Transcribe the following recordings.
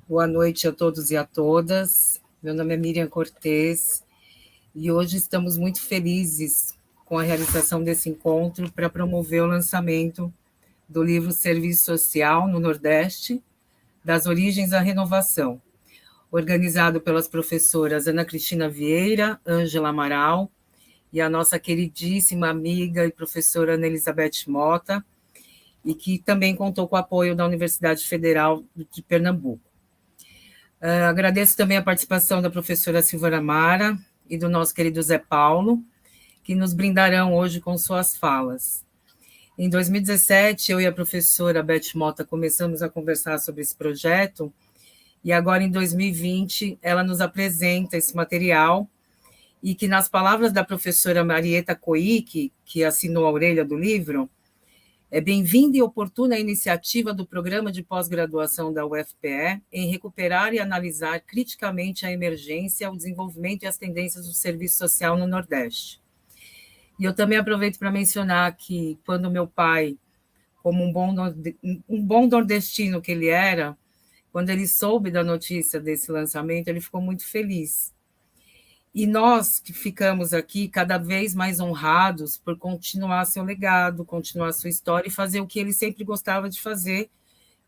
Boa noite a todos e a todas. Meu nome é Miriam Cortez e hoje estamos muito felizes com a realização desse encontro para promover o lançamento do livro Serviço Social no Nordeste, das origens à renovação, organizado pelas professoras Ana Cristina Vieira, Ângela Amaral e a nossa queridíssima amiga e professora Ana Elizabeth Mota, e que também contou com o apoio da Universidade Federal de Pernambuco. Agradeço também a participação da professora Silvana Mara e do nosso querido Zé Paulo, que nos brindarão hoje com suas falas. Em 2017, eu e a professora Beth Mota começamos a conversar sobre esse projeto, e agora, em 2020, ela nos apresenta esse material, e que, nas palavras da professora Marieta Coic, que assinou a orelha do livro, é bem-vinda e oportuna a iniciativa do Programa de Pós-Graduação da UFPE em recuperar e analisar criticamente a emergência, o desenvolvimento e as tendências do serviço social no Nordeste. E eu também aproveito para mencionar que, quando meu pai, como um bom nordestino que ele era, quando ele soube da notícia desse lançamento, ele ficou muito feliz. E nós que ficamos aqui cada vez mais honrados por continuar seu legado, continuar sua história e fazer o que ele sempre gostava de fazer,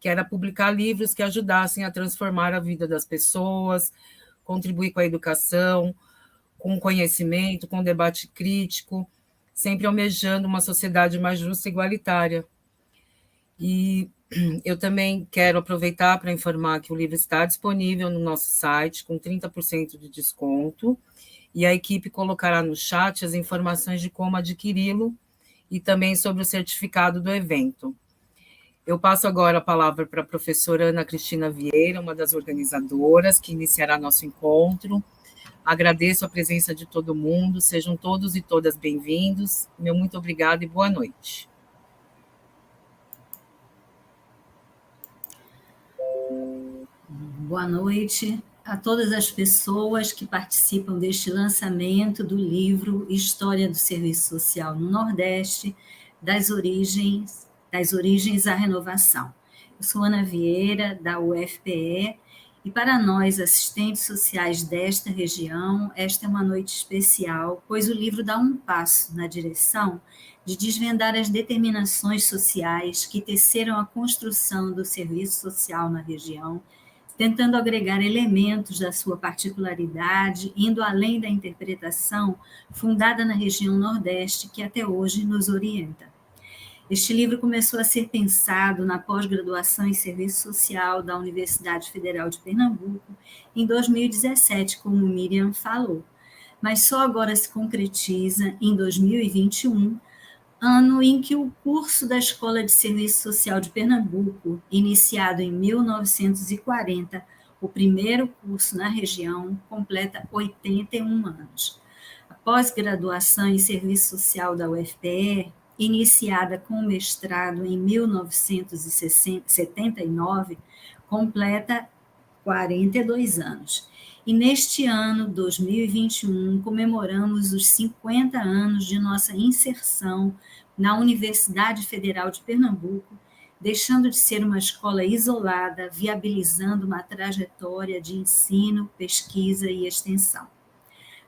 que era publicar livros que ajudassem a transformar a vida das pessoas, contribuir com a educação, com o conhecimento, com o debate crítico, sempre almejando uma sociedade mais justa e igualitária. E eu também quero aproveitar para informar que o livro está disponível no nosso site com 30% de desconto, e a equipe colocará no chat as informações de como adquiri-lo e também sobre o certificado do evento. Eu passo agora a palavra para a professora Ana Cristina Vieira, uma das organizadoras, que iniciará nosso encontro. Agradeço a presença de todo mundo, sejam todos e todas bem-vindos. Meu muito obrigada e boa noite. Boa noite a todas as pessoas que participam deste lançamento do livro História do Serviço Social no Nordeste, das origens à renovação. Eu sou Ana Vieira, da UFPE, e para nós, assistentes sociais desta região, esta é uma noite especial, pois o livro dá um passo na direção de desvendar as determinações sociais que teceram a construção do serviço social na região, tentando agregar elementos da sua particularidade, indo além da interpretação fundada na região Nordeste, que até hoje nos orienta. Este livro começou a ser pensado na pós-graduação em Serviço Social da Universidade Federal de Pernambuco em 2017, como Miriam falou, mas só agora se concretiza em 2021, ano em que o curso da Escola de Serviço Social de Pernambuco, iniciado em 1940, o primeiro curso na região, completa 81 anos. A pós-graduação em Serviço Social da UFPE, iniciada com o mestrado em 1979, completa 42 anos. E neste ano, 2021, comemoramos os 50 anos de nossa inserção na Universidade Federal de Pernambuco, deixando de ser uma escola isolada, viabilizando uma trajetória de ensino, pesquisa e extensão.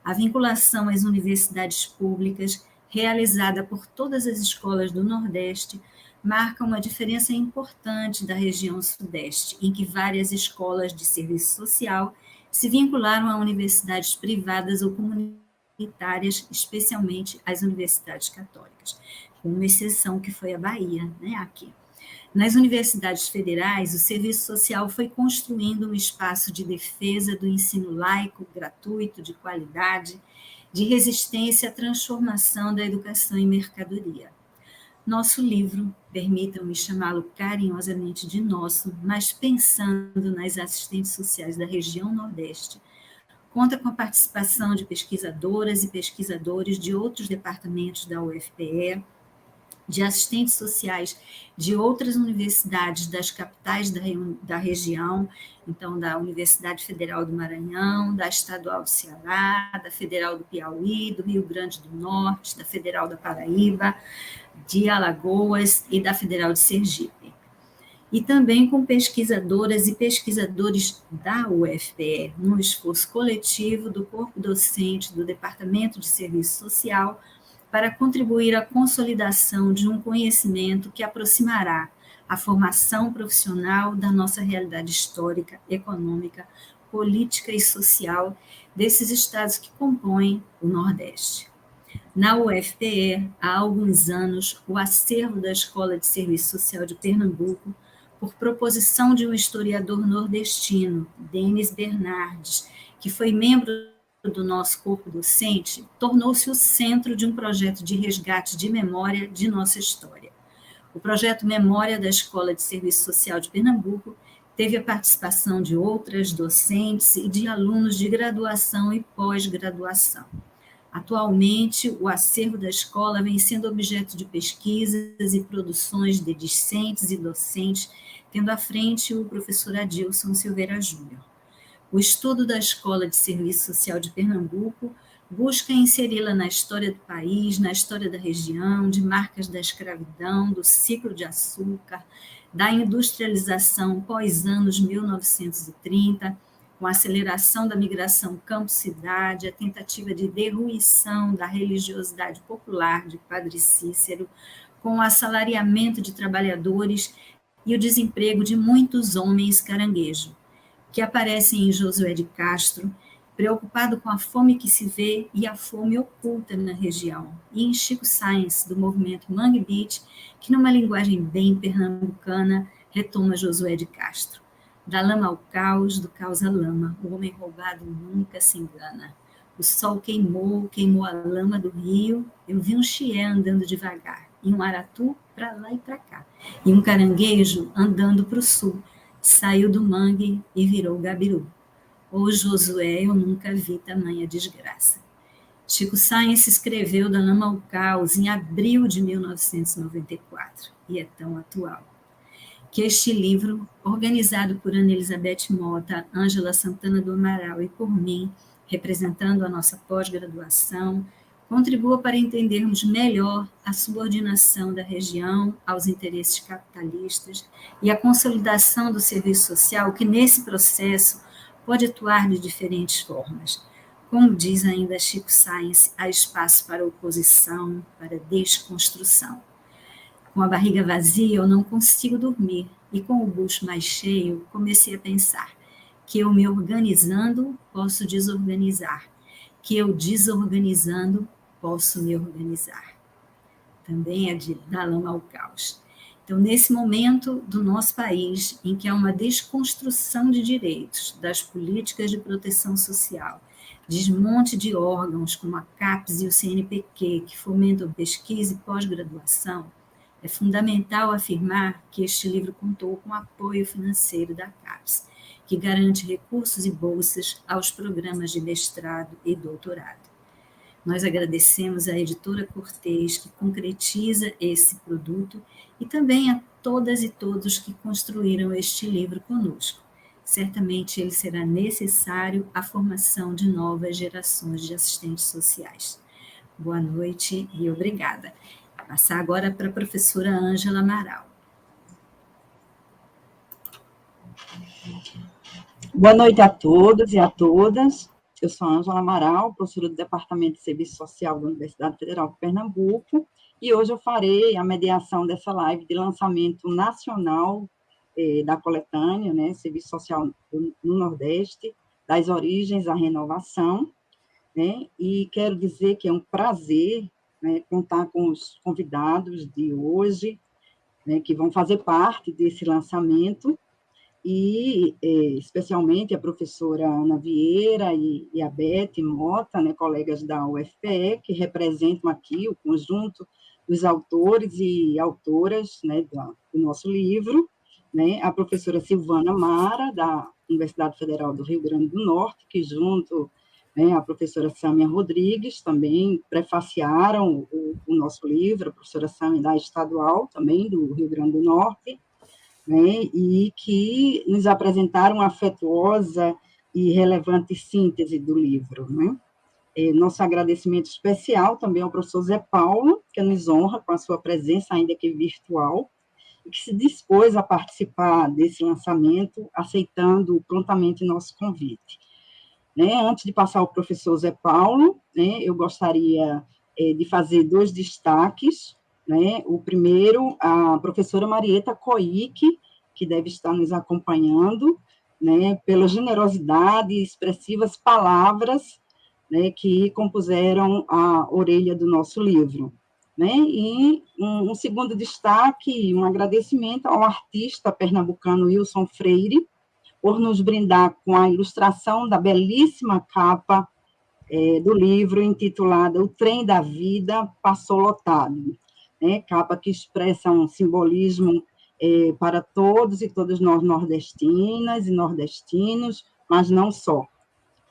A vinculação às universidades públicas, realizada por todas as escolas do Nordeste, marca uma diferença importante da região Sudeste, em que várias escolas de serviço social se vincularam a universidades privadas ou comunitárias, especialmente as universidades católicas, com uma exceção que foi a Bahia, aqui. Nas universidades federais, o serviço social foi construindo um espaço de defesa do ensino laico, gratuito, de qualidade, de resistência à transformação da educação em mercadoria. Nosso livro, permitam-me chamá-lo carinhosamente de nosso, mas pensando nas assistentes sociais da região Nordeste, conta com a participação de pesquisadoras e pesquisadores de outros departamentos da UFPE, de assistentes sociais de outras universidades das capitais da região, então da Universidade Federal do Maranhão, da Estadual do Ceará, da Federal do Piauí, do Rio Grande do Norte, da Federal da Paraíba, de Alagoas e da Federal de Sergipe. e também com pesquisadoras e pesquisadores da UFPE, num esforço coletivo do corpo docente do Departamento de Serviço Social para contribuir à consolidação de um conhecimento que aproximará a formação profissional da nossa realidade histórica, econômica, política e social desses estados que compõem o Nordeste. Na UFPE, há alguns anos, o acervo da Escola de Serviço Social de Pernambuco, por proposição de um historiador nordestino, Denis Bernardes, que foi membro do nosso corpo docente, tornou-se o centro de um projeto de resgate de memória de nossa história. O projeto Memória da Escola de Serviço Social de Pernambuco teve a participação de outras docentes e de alunos de graduação e pós-graduação. Atualmente, o acervo da escola vem sendo objeto de pesquisas e produções de discentes e docentes, tendo à frente o professor Adilson Silveira Júnior. O estudo da Escola de Serviço Social de Pernambuco busca inseri-la na história do país, na história da região, de marcas da escravidão, do ciclo de açúcar, da industrialização pós-anos 1930, com a aceleração da migração campo-cidade, a tentativa de derruição da religiosidade popular de Padre Cícero, com o assalariamento de trabalhadores e o desemprego de muitos homens caranguejo, que aparecem em Josué de Castro, preocupado com a fome que se vê e a fome oculta na região, e em Chico Science, do movimento Mangue Beat, que numa linguagem bem pernambucana retoma Josué de Castro. Da lama ao caos, do caos à lama, o homem roubado nunca se engana. O sol queimou, queimou a lama do rio, eu vi um chié andando devagar, e um aratu para lá e para cá, e um caranguejo andando para o sul, saiu do mangue e virou gabiru. Ô Josué, eu nunca vi tamanha desgraça. Chico Science escreveu Da Lama ao Caos em abril de 1994, e é tão atual. Que este livro, organizado por Ana Elizabeth Mota, Ângela Santana do Amaral e por mim, representando a nossa pós-graduação, contribua para entendermos melhor a subordinação da região aos interesses capitalistas e a consolidação do serviço social que, nesse processo, pode atuar de diferentes formas. Como diz ainda Chico Science, há espaço para oposição, para desconstrução. Com a barriga vazia, eu não consigo dormir, e com o bucho mais cheio, comecei a pensar que eu me organizando posso desorganizar, que eu desorganizando posso me organizar. Também é de Da Lama ao Caos. Então, nesse momento do nosso país, em que há uma desconstrução de direitos, das políticas de proteção social, desmonte de órgãos como a CAPES e o CNPq, que fomentam pesquisa e pós-graduação, é fundamental afirmar que este livro contou com o apoio financeiro da CAPES, que garante recursos e bolsas aos programas de mestrado e doutorado. Nós agradecemos à editora Cortez, que concretiza esse produto, e também a todas e todos que construíram este livro conosco. Certamente ele será necessário à formação de novas gerações de assistentes sociais. Boa noite e obrigada. Vou passar agora para a professora Ângela Amaral. Boa noite a todos e a todas. Eu sou a Ângela Amaral, professora do Departamento de Serviço Social da Universidade Federal de Pernambuco, e hoje eu farei a mediação dessa live de lançamento nacional da coletânea, né, Serviço Social no Nordeste, das origens à renovação, né, e quero dizer que é um prazer, né, contar com os convidados de hoje, né, que vão fazer parte desse lançamento, e especialmente a professora Ana Vieira e a Beth Mota, né, colegas da UFPE, que representam aqui o conjunto dos autores e autoras, né, do nosso livro, né, a professora Silvana Mara, da Universidade Federal do Rio Grande do Norte, que junto, né, a professora Sâmia Rodrigues também prefaciaram o nosso livro, a professora Sâmia da Estadual, também do Rio Grande do Norte, né, e que nos apresentaram uma afetuosa e relevante síntese do livro, né. Nosso agradecimento especial também ao professor Zé Paulo, que nos honra com a sua presença, ainda que virtual, e que se dispôs a participar desse lançamento, aceitando prontamente nosso convite. Né? Antes de passar ao professor Zé Paulo, né, eu gostaria de fazer 2 destaques. Né? O primeiro, a professora Marieta Coic, que deve estar nos acompanhando, né, pela generosidade e expressivas palavras, né, que compuseram a orelha do nosso livro. Né? E um segundo destaque, um agradecimento ao artista pernambucano Wilson Freire, por nos brindar com a ilustração da belíssima capa do livro, intitulada O Trem da Vida Passou Lotado, né? Capa que expressa um simbolismo para todos e todas nós nordestinas e nordestinos, mas não só.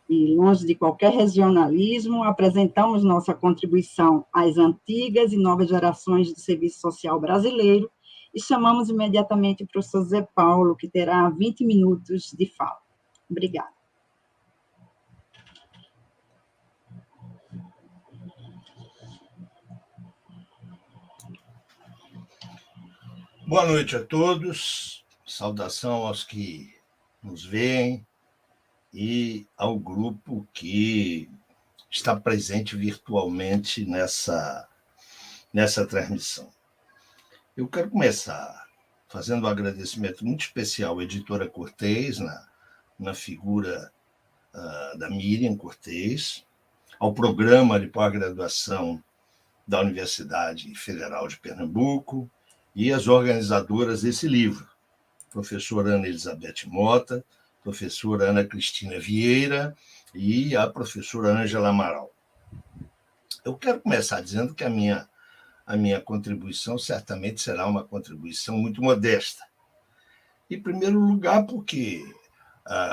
E, longe de qualquer regionalismo, apresentamos nossa contribuição às antigas e novas gerações do serviço social brasileiro e chamamos imediatamente o professor Zé Paulo, que terá 20 minutos de fala. Obrigada. Boa noite a todos, saudação aos que nos veem e ao grupo que está presente virtualmente nessa transmissão. Eu quero começar fazendo um agradecimento muito especial à editora Cortez, na figura da Miriam Cortez, ao programa de pós-graduação da Universidade Federal de Pernambuco e às organizadoras desse livro, professora Ana Elizabeth Mota, professora Ana Cristina Vieira e a professora Ângela Amaral. Eu quero começar dizendo que a minha contribuição certamente será uma contribuição muito modesta. Em primeiro lugar, porque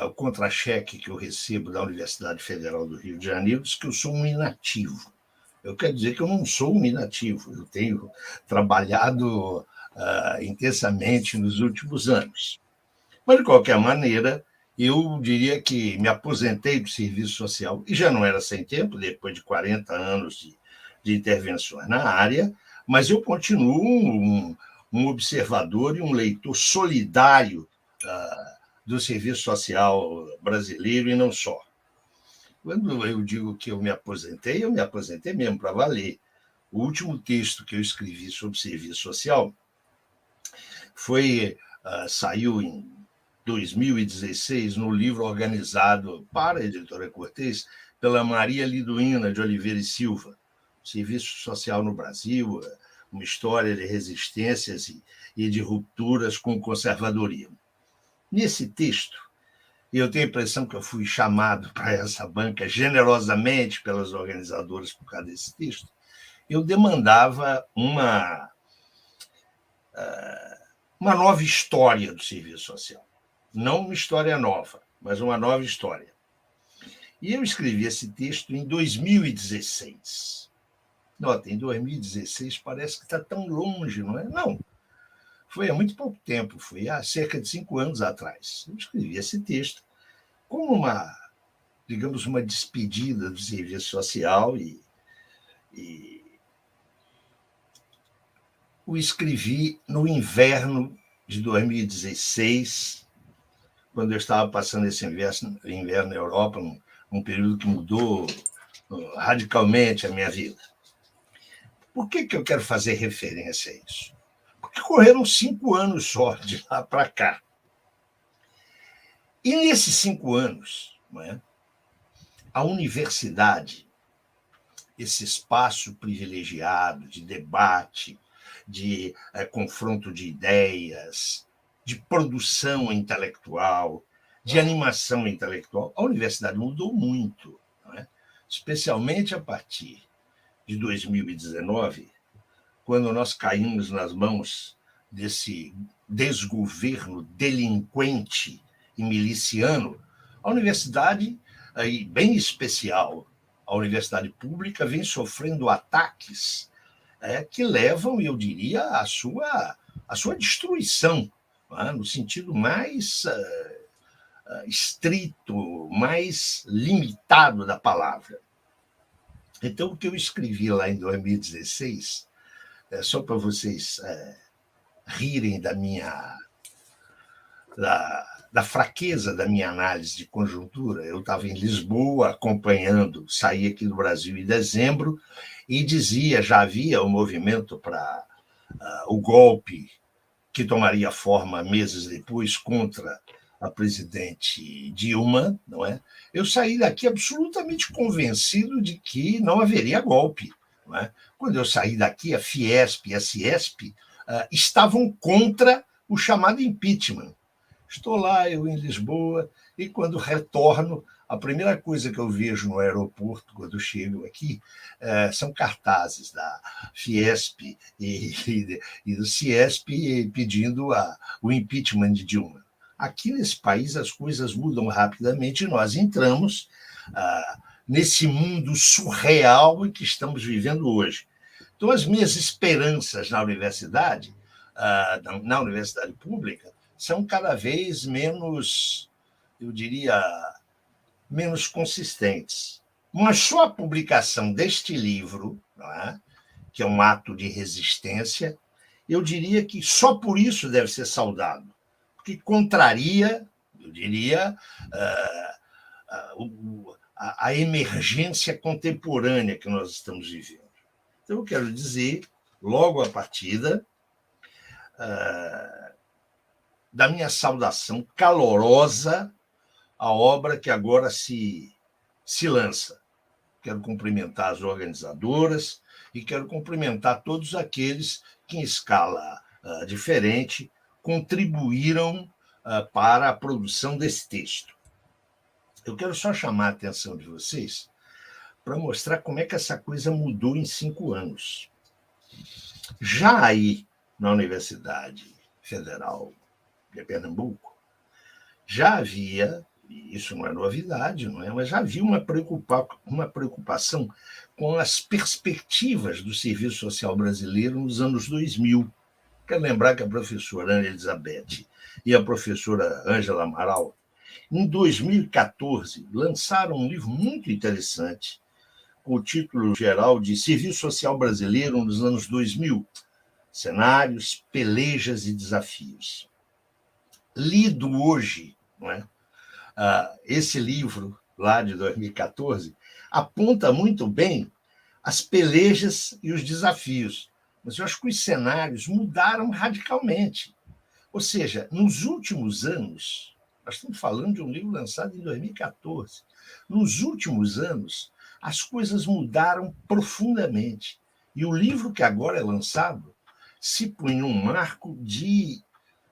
o contra-cheque que eu recebo da Universidade Federal do Rio de Janeiro diz que eu sou um inativo. Eu quero dizer que eu não sou um inativo, eu tenho trabalhado intensamente nos últimos anos. Mas, de qualquer maneira, eu diria que me aposentei do serviço social, e já não era sem tempo, depois de 40 anos de intervenções na área, mas eu continuo um observador e um leitor solidário do serviço social brasileiro e não só. Quando eu digo que eu me aposentei mesmo, para valer. O último texto que eu escrevi sobre serviço social saiu em 2016 no livro organizado para a editora Cortez pela Maria Liduína de Oliveira e Silva, Serviço Social no Brasil, uma história de resistências e de rupturas com o conservadorismo. Nesse texto, eu tenho a impressão que eu fui chamado para essa banca generosamente pelas organizadoras por causa desse texto, eu demandava uma nova história do serviço social. Não uma história nova, mas uma nova história. E eu escrevi esse texto em 2016. Nota, em 2016 parece que está tão longe, não é? Não. Foi há muito pouco tempo, foi há cerca de 5 anos atrás. Eu escrevi esse texto como digamos, uma despedida do serviço social e o escrevi no inverno de 2016, quando eu estava passando esse inverno na Europa, um período que mudou radicalmente a minha vida. Por que eu quero fazer referência a isso? Porque correram 5 anos só de lá para cá. E nesses 5 anos, não é, a universidade, esse espaço privilegiado de debate, de confronto de ideias, de produção intelectual, de animação intelectual, a universidade mudou muito, não é? Especialmente a partir de 2019, quando nós caímos nas mãos desse desgoverno delinquente e miliciano. A universidade, aí, bem especial, a universidade pública, vem sofrendo ataques que levam, eu diria, à sua destruição, no sentido mais estrito, mais limitado da palavra. Então, o que eu escrevi lá em 2016, só para vocês rirem da fraqueza da minha análise de conjuntura. Eu estava em Lisboa acompanhando, saí aqui do Brasil em dezembro, e dizia, já havia o movimento para o golpe que tomaria forma meses depois contra a presidente Dilma, não é? Eu saí daqui absolutamente convencido de que não haveria golpe. Não é? Quando eu saí daqui, a Fiesp e a Ciesp estavam contra o chamado impeachment. Estou lá, eu em Lisboa, e quando retorno, a primeira coisa que eu vejo no aeroporto, quando chego aqui, são cartazes da Fiesp e do Ciesp pedindo o impeachment de Dilma. Aqui nesse país as coisas mudam rapidamente e nós entramos nesse mundo surreal em que estamos vivendo hoje. Então, as minhas esperanças na universidade pública, são cada vez menos, eu diria, menos consistentes. Mas só a publicação deste livro, não é? Que é um ato de resistência, eu diria que só por isso deve ser saudado, porque contraria, eu diria, a emergência contemporânea que nós estamos vivendo. Então, eu quero dizer, logo à partida, da minha saudação calorosa à obra que agora se lança. Quero cumprimentar as organizadoras e quero cumprimentar todos aqueles que, em escala diferente, contribuíram para a produção desse texto. Eu quero só chamar a atenção de vocês para mostrar como é que essa coisa mudou em 5 anos. Já aí, na Universidade Federal de Pernambuco, já havia, e isso não é novidade, não é? Mas já havia uma preocupação com as perspectivas do serviço social brasileiro nos anos 2000. Quero lembrar que a professora Ana Elizabeth e a professora Ângela Amaral, em 2014, lançaram um livro muito interessante, com o título geral de Serviço Social Brasileiro nos anos 2000, Cenários, Pelejas e Desafios. Lido hoje, não é? Esse livro, lá de 2014, aponta muito bem as pelejas e os desafios, mas eu acho que os cenários mudaram radicalmente. Ou seja, nos últimos anos, nós estamos falando de um livro lançado em 2014, nos últimos anos, as coisas mudaram profundamente. E o livro que agora é lançado se põe num marco de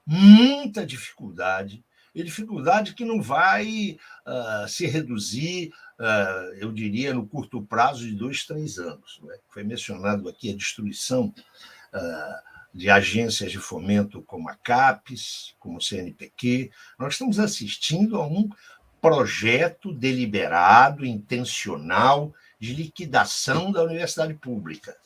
muita dificuldade, e dificuldade que não vai se reduzir, eu diria, no curto prazo de 2, 3 anos. Não é? Foi mencionado aqui a destruição de agências de fomento como a CAPES, como o CNPq. Nós estamos assistindo a um projeto deliberado, intencional, de liquidação da universidade pública.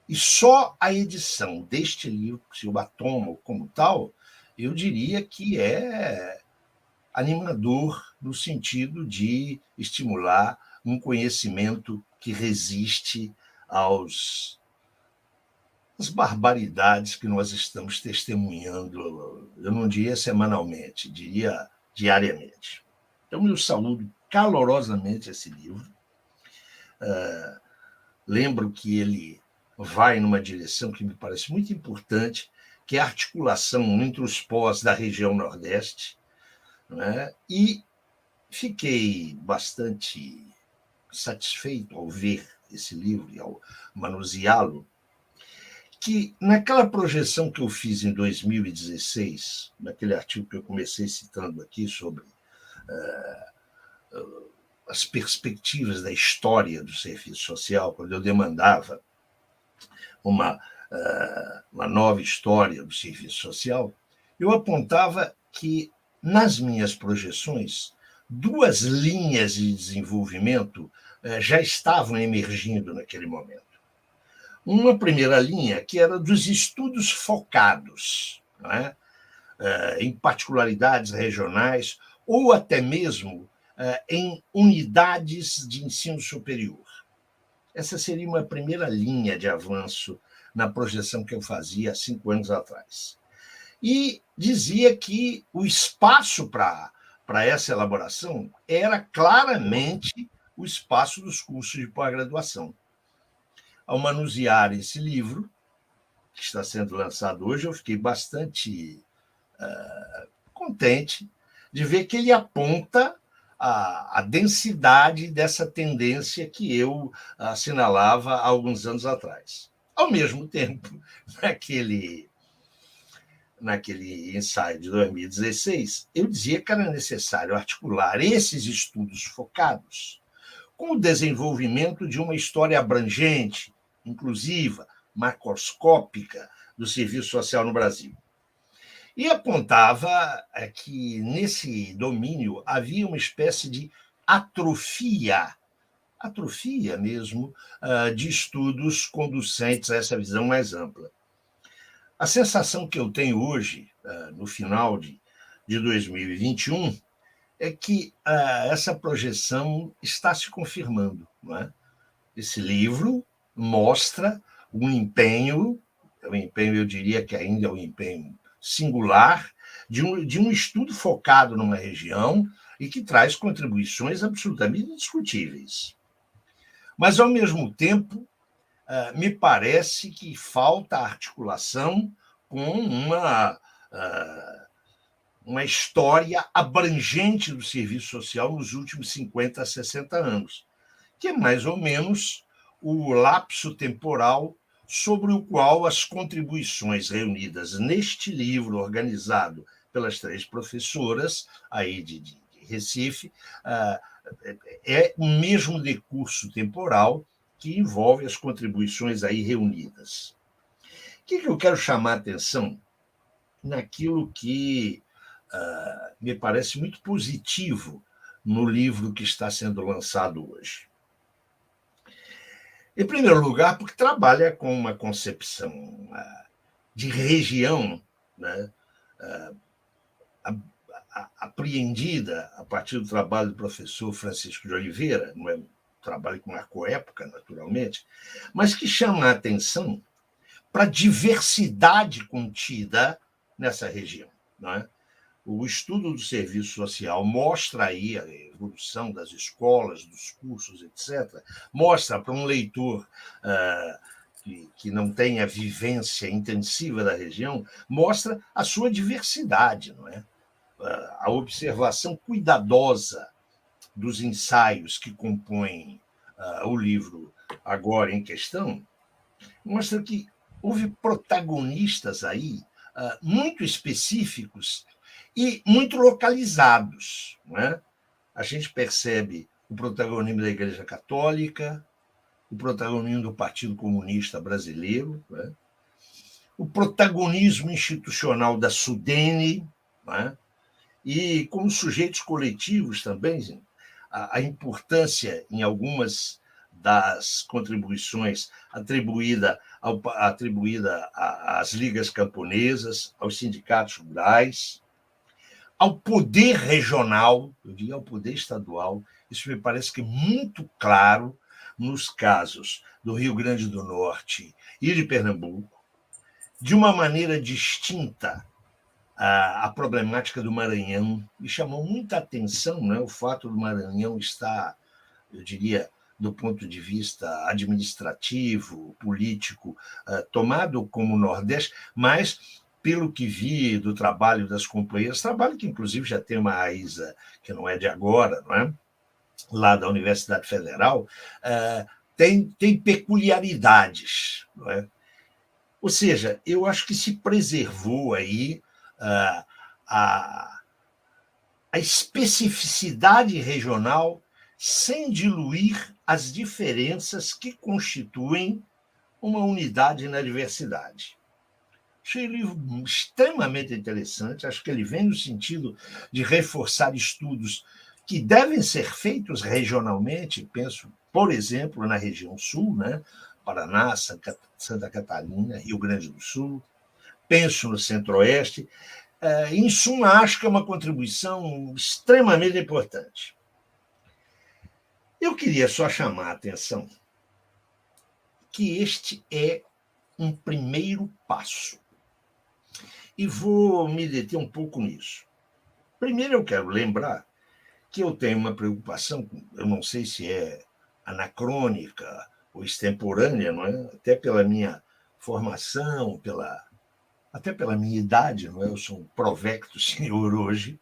E só a edição deste livro, se o tomo como tal, eu diria que é animador no sentido de estimular um conhecimento que resiste às barbaridades que nós estamos testemunhando, eu não diria semanalmente, diria diariamente. Então, eu saúdo calorosamente esse livro. Lembro que ele vai numa direção que me parece muito importante, que é a articulação entre os pós da região Nordeste, né? E fiquei bastante satisfeito ao ver esse livro e ao manuseá-lo, que naquela projeção que eu fiz em 2016, naquele artigo que eu comecei citando aqui sobre as perspectivas da história do serviço social, quando eu demandava uma nova história do serviço social, eu apontava que, nas minhas projeções, 2 linhas de desenvolvimento já estavam emergindo naquele momento. Uma primeira linha, que era dos estudos focados, não é? Em particularidades regionais ou até mesmo em unidades de ensino superior. Essa seria uma primeira linha de avanço na projeção que eu fazia há 5 anos atrás. E dizia que o espaço para essa elaboração era claramente o espaço dos cursos de pós-graduação. Ao manusear esse livro, que está sendo lançado hoje, eu fiquei bastante contente de ver que ele aponta a densidade dessa tendência que eu assinalava há alguns anos atrás. Ao mesmo tempo, naquele ensaio de 2016, eu dizia que era necessário articular esses estudos focados com o desenvolvimento de uma história abrangente, inclusiva, macroscópica do serviço social no Brasil. E apontava que, nesse domínio, havia uma espécie de atrofia mesmo, de estudos conducentes a essa visão mais ampla. A sensação que eu tenho hoje, no final de 2021, é que essa projeção está se confirmando. Não é? Esse livro mostra um empenho, eu diria que ainda é um empenho singular, de um estudo focado numa região e que traz contribuições absolutamente indiscutíveis. Mas, ao mesmo tempo, me parece que falta articulação com uma história abrangente do serviço social nos últimos 50 a 60 anos, que é mais ou menos o lapso temporal sobre o qual as contribuições reunidas neste livro, organizado pelas 3 professoras aí de Recife, é o mesmo decurso temporal que envolve as contribuições aí reunidas. O que eu quero chamar a atenção naquilo que me parece muito positivo no livro que está sendo lançado hoje? Em primeiro lugar, porque trabalha com uma concepção de região, né, apreendida a partir do trabalho do professor Francisco de Oliveira, não é um trabalho que marcou época, naturalmente, mas que chama a atenção para a diversidade contida nessa região. Não é? O estudo do serviço social mostra aí a evolução das escolas, dos cursos, etc. Mostra para um leitor que não tem a vivência intensiva da região, mostra a sua diversidade, não é? A observação cuidadosa dos ensaios que compõem o livro agora em questão mostra que houve protagonistas aí muito específicos e muito localizados. Não é? A gente percebe o protagonismo da Igreja Católica, o protagonismo do Partido Comunista Brasileiro, não é? O protagonismo institucional da Sudene, não é? E como sujeitos coletivos também, a importância em algumas das contribuições atribuída às ligas camponesas, aos sindicatos rurais, ao poder regional, eu diria ao poder estadual. Isso me parece que é muito claro nos casos do Rio Grande do Norte e de Pernambuco, de uma maneira distinta a problemática do Maranhão. Me chamou muita atenção, né, o fato do Maranhão estar, eu diria, do ponto de vista administrativo, político, tomado como Nordeste, mas, pelo que vi do trabalho das companheiras, trabalho que, inclusive, já tem uma raiz que não é de agora, não é? Lá da Universidade Federal, tem peculiaridades, não é? Ou seja, eu acho que se preservou aí a especificidade regional sem diluir as diferenças que constituem uma unidade na diversidade. Achei o livro extremamente interessante, acho que ele vem no sentido de reforçar estudos que devem ser feitos regionalmente, penso, por exemplo, na região sul, né? Paraná, Santa Catarina, Rio Grande do Sul, penso no Centro-Oeste. Em suma, acho que é uma contribuição extremamente importante. Eu queria só chamar a atenção que este é um primeiro passo. E vou me deter um pouco nisso. Primeiro, eu quero lembrar que eu tenho uma preocupação, eu não sei se é anacrônica ou extemporânea, não é? Até pela minha formação, até pela minha idade, não é? Eu sou um provecto senhor hoje,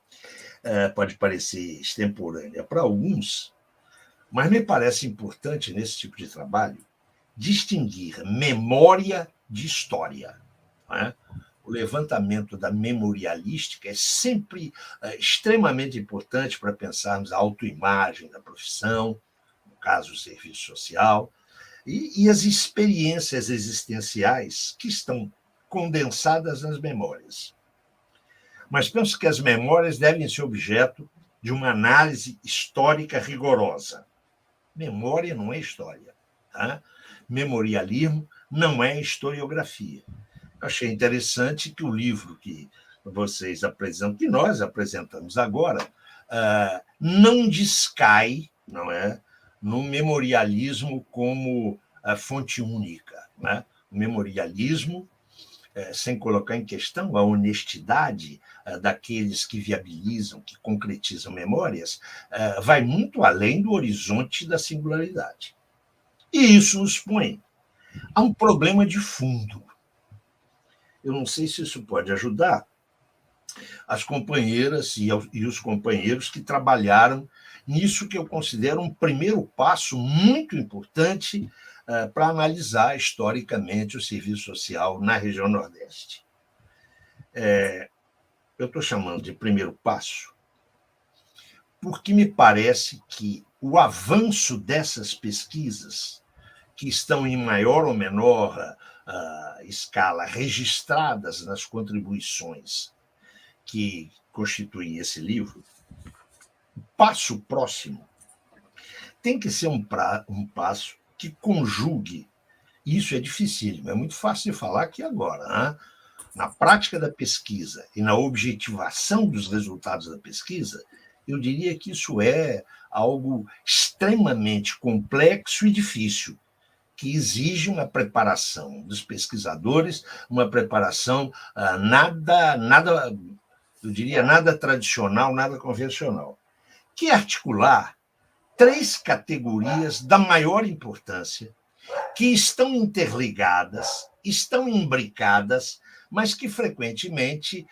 pode parecer extemporânea para alguns, mas me parece importante nesse tipo de trabalho distinguir memória de história. Não é? O levantamento da memorialística é sempre extremamente importante para pensarmos a autoimagem da profissão, no caso, o serviço social, e as experiências existenciais que estão condensadas nas memórias. Mas penso que as memórias devem ser objeto de uma análise histórica rigorosa. Memória não é história. Tá? Memorialismo não é historiografia. Achei interessante que o livro que vocês apresentam, que nós apresentamos agora, não descai, não é, no memorialismo como a fonte única. Não é? O memorialismo, sem colocar em questão a honestidade daqueles que viabilizam, que concretizam memórias, vai muito além do horizonte da singularidade. E isso nos põe a um problema de fundo. Eu não sei se isso pode ajudar as companheiras e os companheiros que trabalharam nisso que eu considero um primeiro passo muito importante para analisar historicamente o serviço social na região Nordeste. Eu estou chamando de primeiro passo porque me parece que o avanço dessas pesquisas, que estão em maior ou menor escala registradas nas contribuições que constituem esse livro, o passo próximo tem que ser um passo que conjugue. Isso é dificílimo, é muito fácil de falar aqui agora. Né? Na prática da pesquisa e na objetivação dos resultados da pesquisa, eu diria que isso é algo extremamente complexo e difícil, que exige uma preparação dos pesquisadores, uma preparação eu diria, nada tradicional, nada convencional, que é articular 3 categorias da maior importância, que estão interligadas, estão imbricadas, mas que frequentemente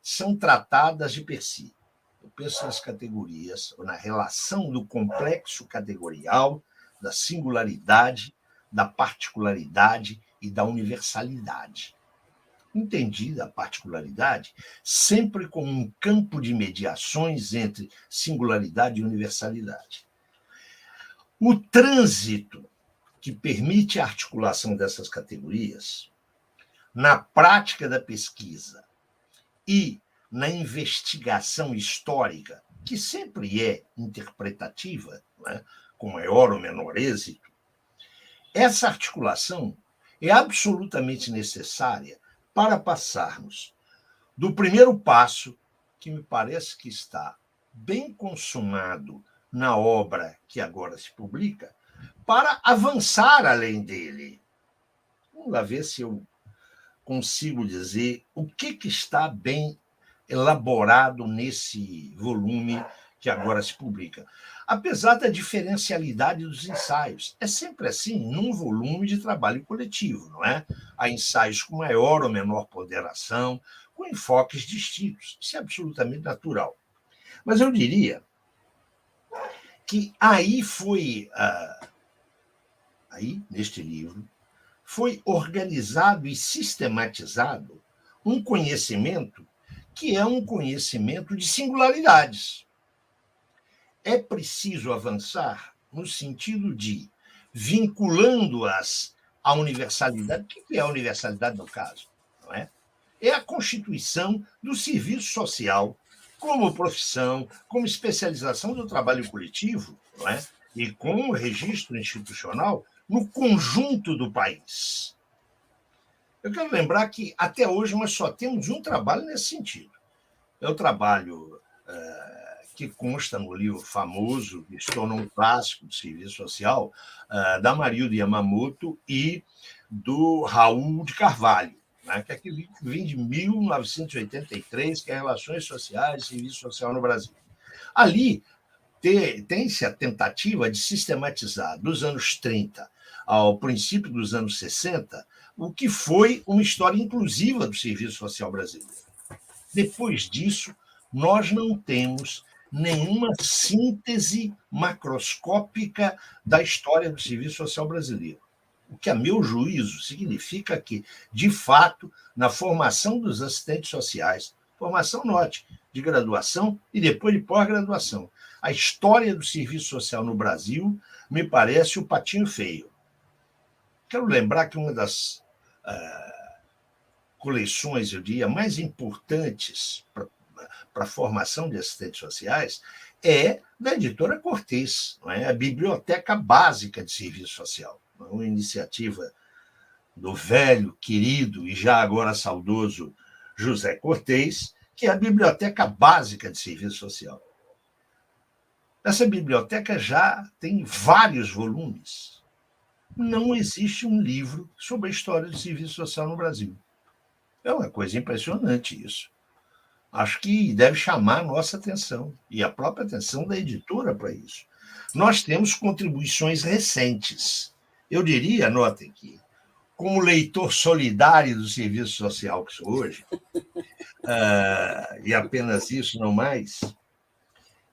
são tratadas de per si. Eu penso nas categorias, ou na relação do complexo categorial, da singularidade, da particularidade e da universalidade. Entendida a particularidade sempre como um campo de mediações entre singularidade e universalidade. O trânsito que permite a articulação dessas categorias, na prática da pesquisa e na investigação histórica, que sempre é interpretativa, né, com maior ou menor êxito, essa articulação é absolutamente necessária para passarmos do primeiro passo, que me parece que está bem consumado na obra que agora se publica, para avançar além dele. Vamos lá ver se eu consigo dizer o que está bem elaborado nesse volume que agora se publica. Apesar da diferencialidade dos ensaios. É sempre assim num volume de trabalho coletivo, não é? Há ensaios com maior ou menor ponderação, com enfoques distintos. Isso é absolutamente natural. Mas eu diria que aí, neste livro, foi organizado e sistematizado um conhecimento que é um conhecimento de singularidades. É preciso avançar no sentido de vinculando-as à universalidade. O que é a universalidade no caso? Não é? É a constituição do serviço social como profissão, como especialização do trabalho coletivo, não é? E como registro institucional no conjunto do país. Eu quero lembrar que, até hoje, nós só temos um trabalho nesse sentido. É o trabalho que consta no livro famoso, que se tornou um clássico do serviço social, da Marilda Yamamoto e do Raul de Carvalho, né, que é aquele livro que vem de 1983, que é Relações Sociais e Serviço Social no Brasil. Ali tem-se a tentativa de sistematizar, dos anos 30 ao princípio dos anos 60, o que foi uma história inclusiva do serviço social brasileiro. Depois disso, nós não temos nenhuma síntese macroscópica da história do serviço social brasileiro. O que, a meu juízo, significa que, de fato, na formação dos assistentes sociais, formação, note, de graduação e depois de pós-graduação, a história do serviço social no Brasil me parece o patinho feio. Quero lembrar que uma das coleções, eu diria, mais importantes para a formação de assistentes sociais é da editora Cortez, não é? A Biblioteca Básica de Serviço Social, uma iniciativa do velho, querido e já agora saudoso José Cortez, que é a Biblioteca Básica de Serviço Social. Essa biblioteca já tem vários volumes. Não existe um livro sobre a história do serviço social no Brasil. É uma coisa impressionante isso. Acho que deve chamar a nossa atenção e a própria atenção da editora para isso. Nós temos contribuições recentes. Eu diria, notem que, como leitor solidário do serviço social que sou hoje, e apenas isso, não mais,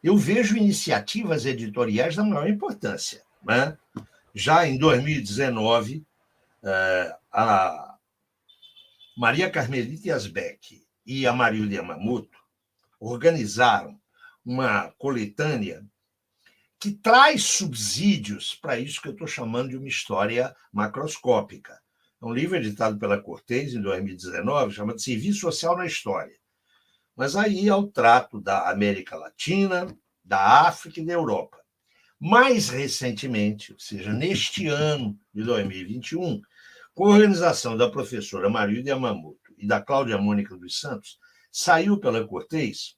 eu vejo iniciativas editoriais da maior importância, né? Já em 2019, a Maria Carmelita Yazbek e a Marilda Yamamoto organizaram uma coletânea que traz subsídios para isso que eu estou chamando de uma história macroscópica. É um livro editado pela Cortez em 2019, chamado Serviço Social na História. Mas aí é o trato da América Latina, da África e da Europa. Mais recentemente, ou seja, neste ano de 2021, com a organização da professora Marilda Yamamoto e da Cláudia Mônica dos Santos, saiu pela Cortez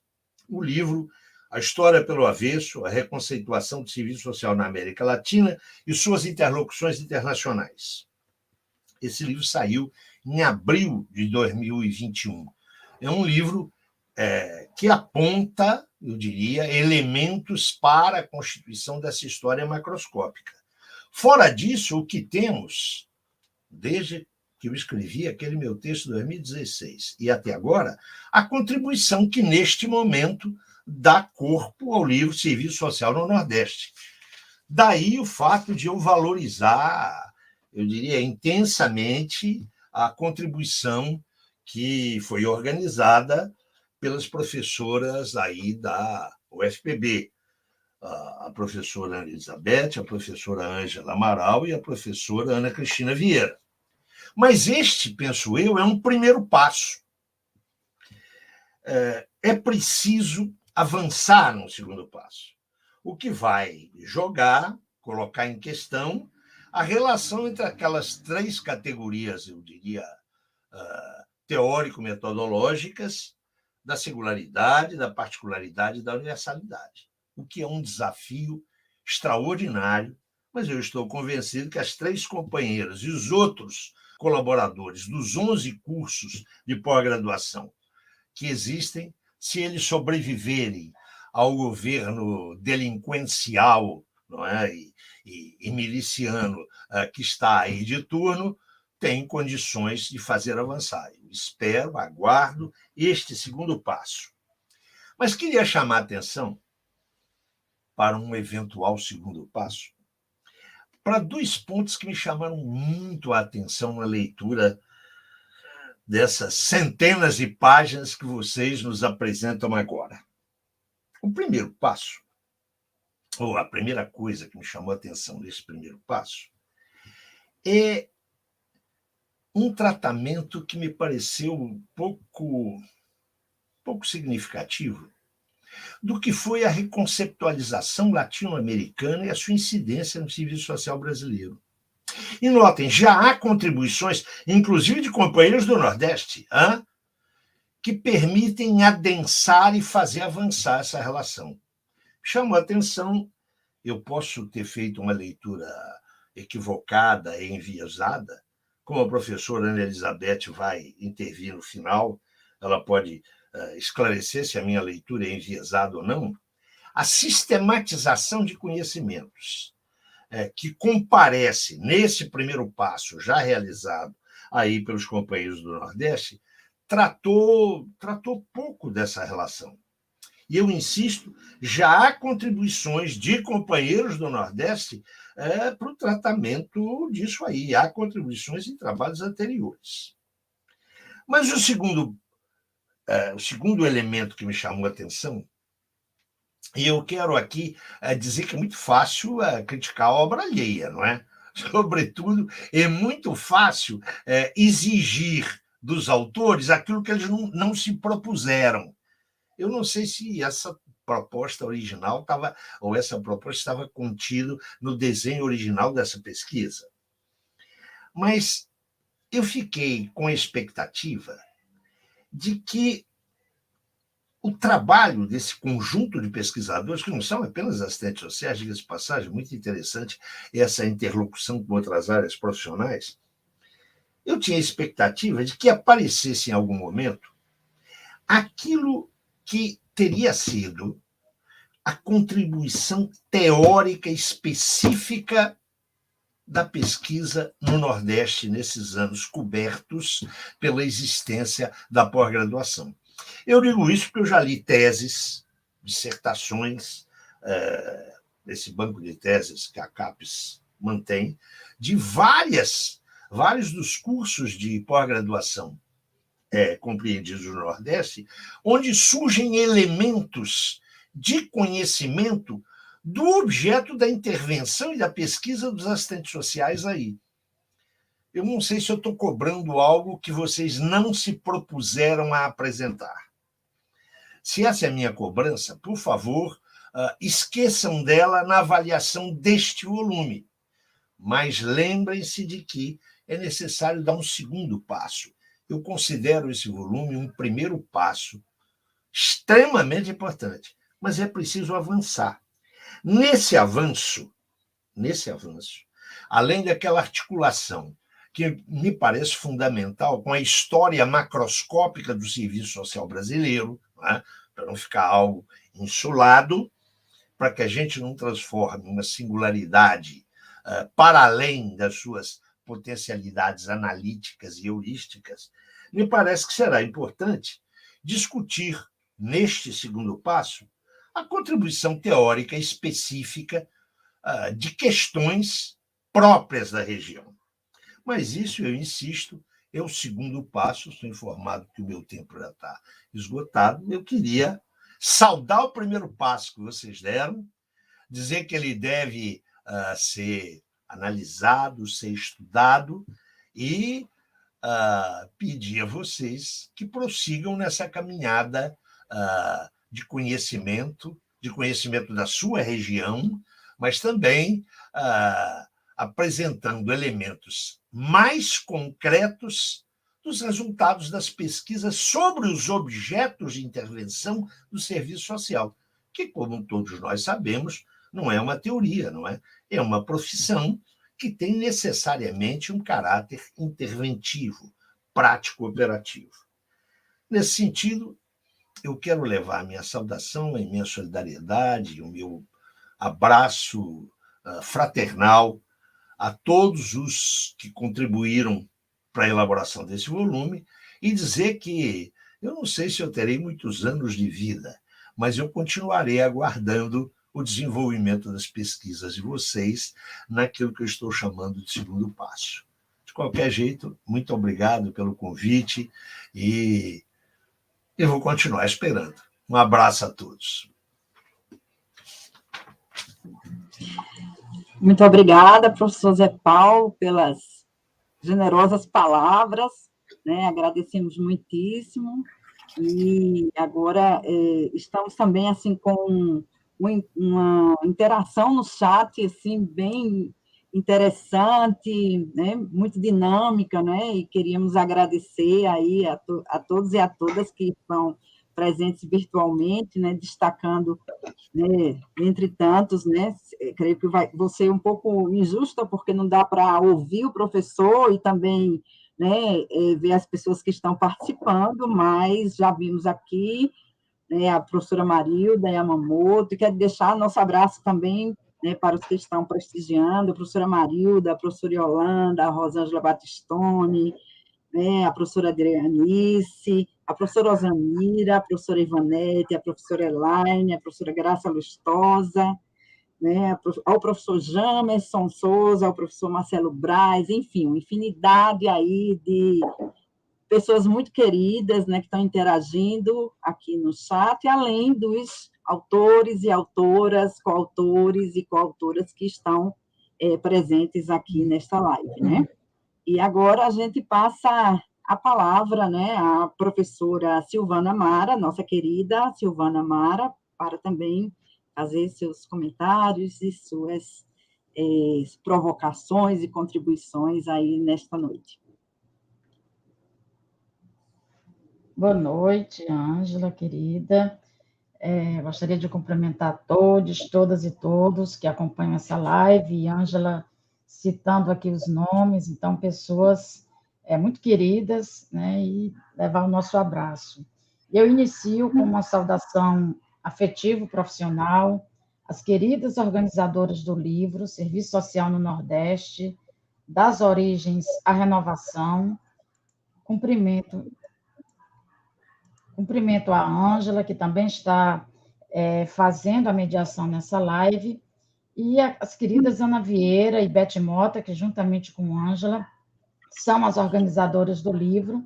o livro A História pelo Avesso, a reconceituação do serviço social na América Latina e suas interlocuções internacionais. Esse livro saiu em abril de 2021. É um livro que aponta, eu diria, elementos para a constituição dessa história macroscópica. Fora disso, o que temos, desde que eu escrevi aquele meu texto de 2016 e até agora, a contribuição que, neste momento, dá corpo ao livro Serviço Social no Nordeste. Daí o fato de eu valorizar, eu diria, intensamente a contribuição que foi organizada pelas professoras aí da UFPB, a professora Elizabeth, a professora Ângela Amaral e a professora Ana Cristina Vieira. Mas este, penso eu, é um primeiro passo. É preciso avançar no segundo passo, o que vai colocar em questão a relação entre aquelas três categorias, eu diria, teórico-metodológicas, da singularidade, da particularidade e da universalidade, o que é um desafio extraordinário, mas eu estou convencido que as três companheiras e os outros colaboradores dos 11 cursos de pós-graduação que existem, se eles sobreviverem ao governo delinquencial, não é, e miliciano que está aí de turno, têm condições de fazer avançar. Eu espero, aguardo este segundo passo. Mas queria chamar a atenção para um eventual segundo passo, para dois pontos que me chamaram muito a atenção na leitura dessas centenas de páginas que vocês nos apresentam agora. O primeiro passo, ou a primeira coisa que me chamou a atenção nesse primeiro passo, é um tratamento que me pareceu um pouco significativo do que foi a reconceptualização latino-americana e a sua incidência no serviço social brasileiro. E notem, já há contribuições, inclusive de companheiros do Nordeste, que permitem adensar e fazer avançar essa relação. chamou a atenção. Eu posso ter feito uma leitura equivocada e enviesada, como a professora Ana Elizabeth vai intervir no final, ela pode esclarecer se a minha leitura é enviesada ou não. A sistematização de conhecimentos que comparece nesse primeiro passo já realizado aí pelos companheiros do Nordeste, tratou pouco dessa relação. E eu insisto, já há contribuições de companheiros do Nordeste para o tratamento disso aí, há contribuições em trabalhos anteriores. Mas o segundo elemento que me chamou a atenção, e eu quero aqui dizer que é muito fácil criticar a obra alheia, não é? Sobretudo, é muito fácil exigir dos autores aquilo que eles não se propuseram. Eu não sei se essa proposta original estava contido no desenho original dessa pesquisa. Mas eu fiquei com a expectativa de que o trabalho desse conjunto de pesquisadores, que não são apenas assistentes sociais, diga-se de passagem, muito interessante essa interlocução com outras áreas profissionais, eu tinha a expectativa de que aparecesse em algum momento aquilo que teria sido a contribuição teórica específica da pesquisa no Nordeste nesses anos cobertos pela existência da pós-graduação. Eu digo isso porque eu já li teses, dissertações, desse banco de teses que a CAPES mantém, de vários dos cursos de pós-graduação compreendidos no Nordeste, onde surgem elementos de conhecimento do objeto da intervenção e da pesquisa dos assistentes sociais aí. Eu não sei se eu estou cobrando algo que vocês não se propuseram a apresentar. Se essa é a minha cobrança, por favor, esqueçam dela na avaliação deste volume. Mas lembrem-se de que é necessário dar um segundo passo. Eu considero esse volume um primeiro passo extremamente importante, mas é preciso avançar. Nesse avanço, além daquela articulação que me parece fundamental com a história macroscópica do serviço social brasileiro, né, para não ficar algo insulado, para que a gente não transforme uma singularidade para além das suas potencialidades analíticas e heurísticas, me parece que será importante discutir, neste segundo passo, a contribuição teórica específica de questões próprias da região. Mas isso, eu insisto, é o segundo passo. Estou informado que o meu tempo já está esgotado. Eu queria saudar o primeiro passo que vocês deram, dizer que ele deve ser analisado, ser estudado e pedir a vocês que prossigam nessa caminhada de conhecimento da sua região, mas também apresentando elementos mais concretos dos resultados das pesquisas sobre os objetos de intervenção do serviço social, que, como todos nós sabemos, não é uma teoria, não é? É uma profissão que tem necessariamente um caráter interventivo, prático-operativo. Nesse sentido, eu quero levar a minha saudação, a minha solidariedade, o meu abraço fraternal a todos os que contribuíram para a elaboração desse volume e dizer que eu não sei se eu terei muitos anos de vida, mas eu continuarei aguardando o desenvolvimento das pesquisas de vocês naquilo que eu estou chamando de segundo passo. De qualquer jeito, muito obrigado pelo convite e eu vou continuar esperando. Um abraço a todos. Muito obrigada, professor Zé Paulo, pelas generosas palavras, né? Agradecemos muitíssimo. E agora estamos também assim com uma interação no chat assim bem interessante, né? Muito dinâmica, né? E queríamos agradecer aí a todos e a todas que estão presentes virtualmente, né, destacando, né, entre tantos, né, creio que vou ser um pouco injusta, porque não dá para ouvir o professor e também, né, ver as pessoas que estão participando, mas já vimos aqui, né, a professora Marilda Yamamoto, e quero deixar nosso abraço também, né, para os que estão prestigiando, a professora Marilda, a professora Yolanda, a Rosângela Batistoni, né, a professora Adrianice, a professora Osamira, a professora Ivanete, a professora Elaine, a professora Graça Lustosa, né, ao professor Jamerson Souza, ao professor Marcelo Braz, enfim, uma infinidade aí de pessoas muito queridas, né, que estão interagindo aqui no chat, além dos autores e autoras, coautores e coautoras que estão presentes aqui nesta live, né? E agora a gente passa a palavra, né, à professora Silvana Mara, nossa querida Silvana Mara, para também fazer seus comentários e suas provocações e contribuições aí nesta noite. Boa noite, Ângela, querida. Gostaria de cumprimentar todos, todas e todos que acompanham essa live, e Ângela citando aqui os nomes, então, pessoas muito queridas, né, e levar o nosso abraço. Eu inicio com uma saudação afetivo-profissional às queridas organizadoras do livro Serviço Social no Nordeste, das origens à renovação. Cumprimento a Ângela, que também está fazendo a mediação nessa live, e as queridas Ana Vieira e Beth Mota, que juntamente com Ângela são as organizadoras do livro,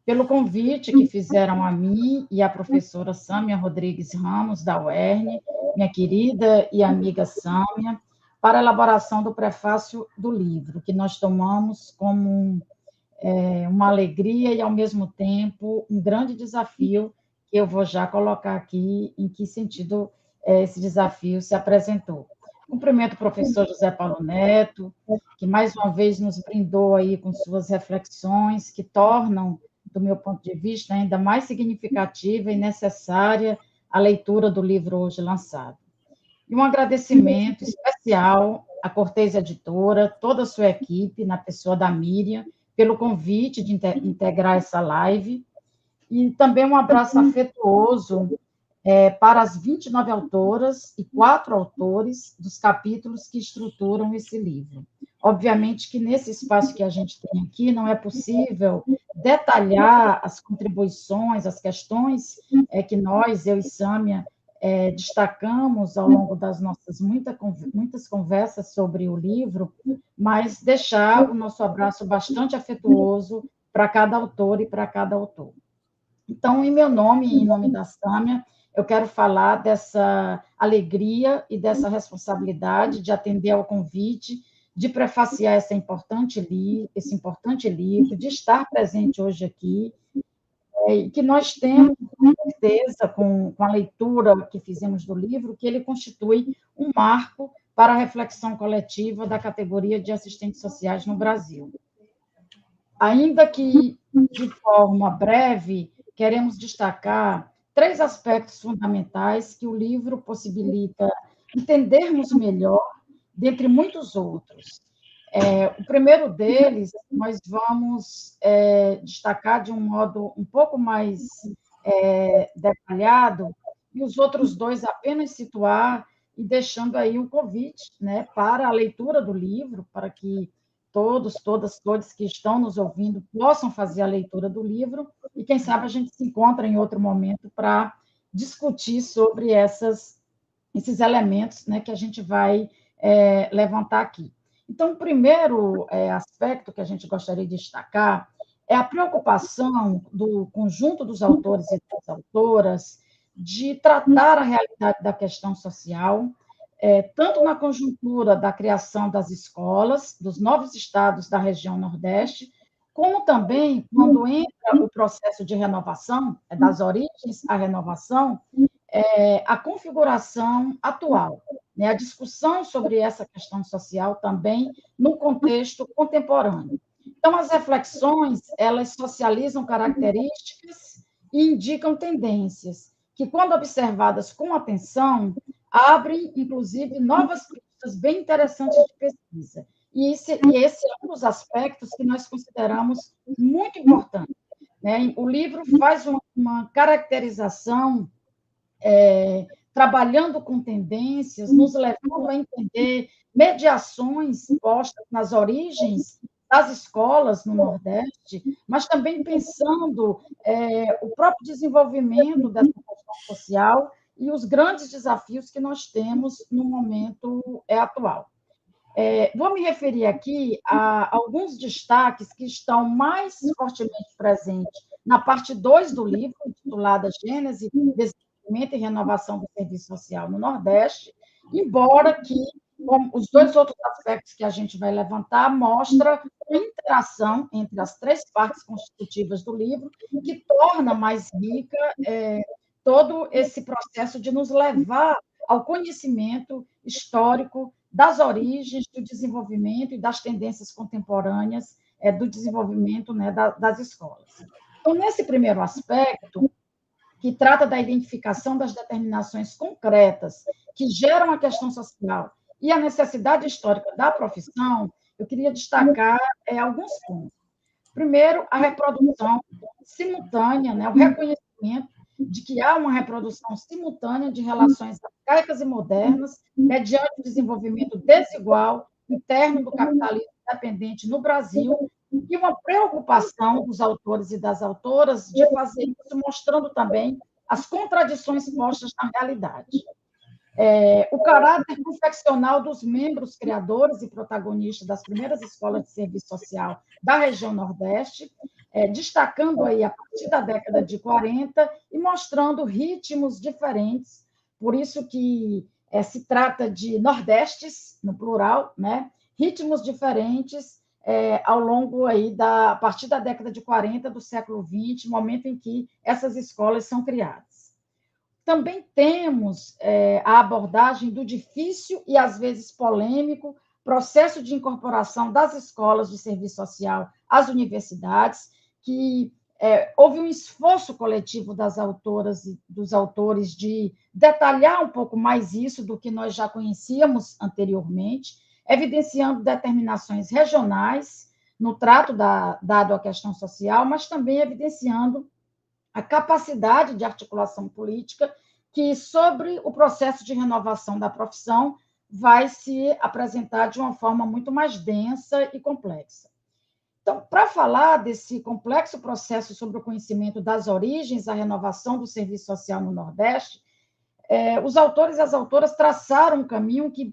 pelo convite que fizeram a mim e à professora Sâmia Rodrigues Ramos, da UERN, minha querida e amiga Sâmia, para a elaboração do prefácio do livro, que nós tomamos como uma alegria e, ao mesmo tempo, um grande desafio, que eu vou já colocar aqui em que sentido esse desafio se apresentou. Cumprimento o professor José Paulo Neto, que mais uma vez nos brindou aí com suas reflexões, que tornam, do meu ponto de vista, ainda mais significativa e necessária a leitura do livro hoje lançado. E um agradecimento especial à Cortez Editora, toda a sua equipe, na pessoa da Miriam, pelo convite de integrar essa live, e também um abraço afetuoso para as 29 autoras e 4 autores dos capítulos que estruturam esse livro. Obviamente que nesse espaço que a gente tem aqui não é possível detalhar as contribuições, as questões que nós, eu e Sâmia, destacamos ao longo das nossas muitas conversas sobre o livro, mas deixar o nosso abraço bastante afetuoso para cada autor e para cada autor. Então, em meu nome e em nome da Sâmia, eu quero falar dessa alegria e dessa responsabilidade de atender ao convite, de prefaciar esse importante livro, de estar presente hoje aqui, e que nós temos certeza, com a leitura que fizemos do livro, que ele constitui um marco para a reflexão coletiva da categoria de assistentes sociais no Brasil. Ainda que, de forma breve, queremos destacar 3 aspectos fundamentais que o livro possibilita entendermos melhor, dentre muitos outros. O primeiro deles, nós vamos destacar de um modo um pouco mais detalhado, e os outros 2 apenas situar e deixando aí um convite, né, para a leitura do livro, para que todos que estão nos ouvindo possam fazer a leitura do livro, e quem sabe a gente se encontra em outro momento para discutir sobre esses elementos, né, que a gente vai levantar aqui. Então, o primeiro aspecto que a gente gostaria de destacar é a preocupação do conjunto dos autores e das autoras de tratar a realidade da questão social, tanto na conjuntura da criação das escolas, dos novos estados da região Nordeste, como também quando entra o processo de renovação, das origens à renovação, a configuração atual, né, a discussão sobre essa questão social também no contexto contemporâneo. Então, as reflexões, elas socializam características e indicam tendências que, quando observadas com atenção, abrem, inclusive, novas pistas bem interessantes de pesquisa. E esse é um dos aspectos que nós consideramos muito importante, né? O livro faz uma caracterização, trabalhando com tendências, nos levando a entender mediações postas nas origens das escolas no Nordeste, mas também pensando o próprio desenvolvimento dessa questão social e os grandes desafios que nós temos no momento atual. Vou me referir aqui a alguns destaques que estão mais fortemente presentes na parte 2 do livro, intitulada Gênese, Desenvolvimento e Renovação do Serviço Social no Nordeste, embora que, como os dois outros aspectos que a gente vai levantar, mostra a interação entre as 3 partes constitutivas do livro, que torna mais rica todo esse processo de nos levar ao conhecimento histórico das origens do desenvolvimento e das tendências contemporâneas do desenvolvimento, né, das escolas. Então, nesse primeiro aspecto, que trata da identificação das determinações concretas que geram a questão social e a necessidade histórica da profissão, eu queria destacar alguns pontos. Primeiro, a reprodução simultânea, né, o reconhecimento de que há uma reprodução simultânea de relações arcaicas e modernas, mediante o desenvolvimento desigual interno do capitalismo independente no Brasil, e uma preocupação dos autores e das autoras de fazer isso, mostrando também as contradições postas na realidade. O caráter confeccional dos membros criadores e protagonistas das primeiras escolas de serviço social da região Nordeste, destacando aí a partir da década de 40 e mostrando ritmos diferentes, por isso que se trata de nordestes, no plural, né? Ritmos diferentes ao longo aí a partir da década de 40 do século XX, momento em que essas escolas são criadas. Também temos a abordagem do difícil e, às vezes, polêmico processo de incorporação das escolas de serviço social às universidades, que houve um esforço coletivo das autoras e dos autores de detalhar um pouco mais isso do que nós já conhecíamos anteriormente, evidenciando determinações regionais no trato dado à questão social, mas também evidenciando a capacidade de articulação política que, sobre o processo de renovação da profissão, vai se apresentar de uma forma muito mais densa e complexa. Então, para falar desse complexo processo sobre o conhecimento das origens da renovação do serviço social no Nordeste, os autores e as autoras traçaram um caminho que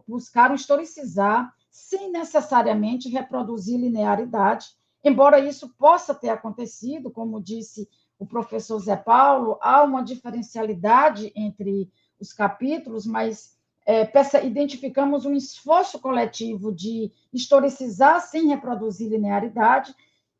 buscaram historicizar, sem necessariamente reproduzir linearidade, embora isso possa ter acontecido, como disse o professor Zé Paulo, há uma diferencialidade entre os capítulos, mas identificamos um esforço coletivo de historicizar sem reproduzir linearidade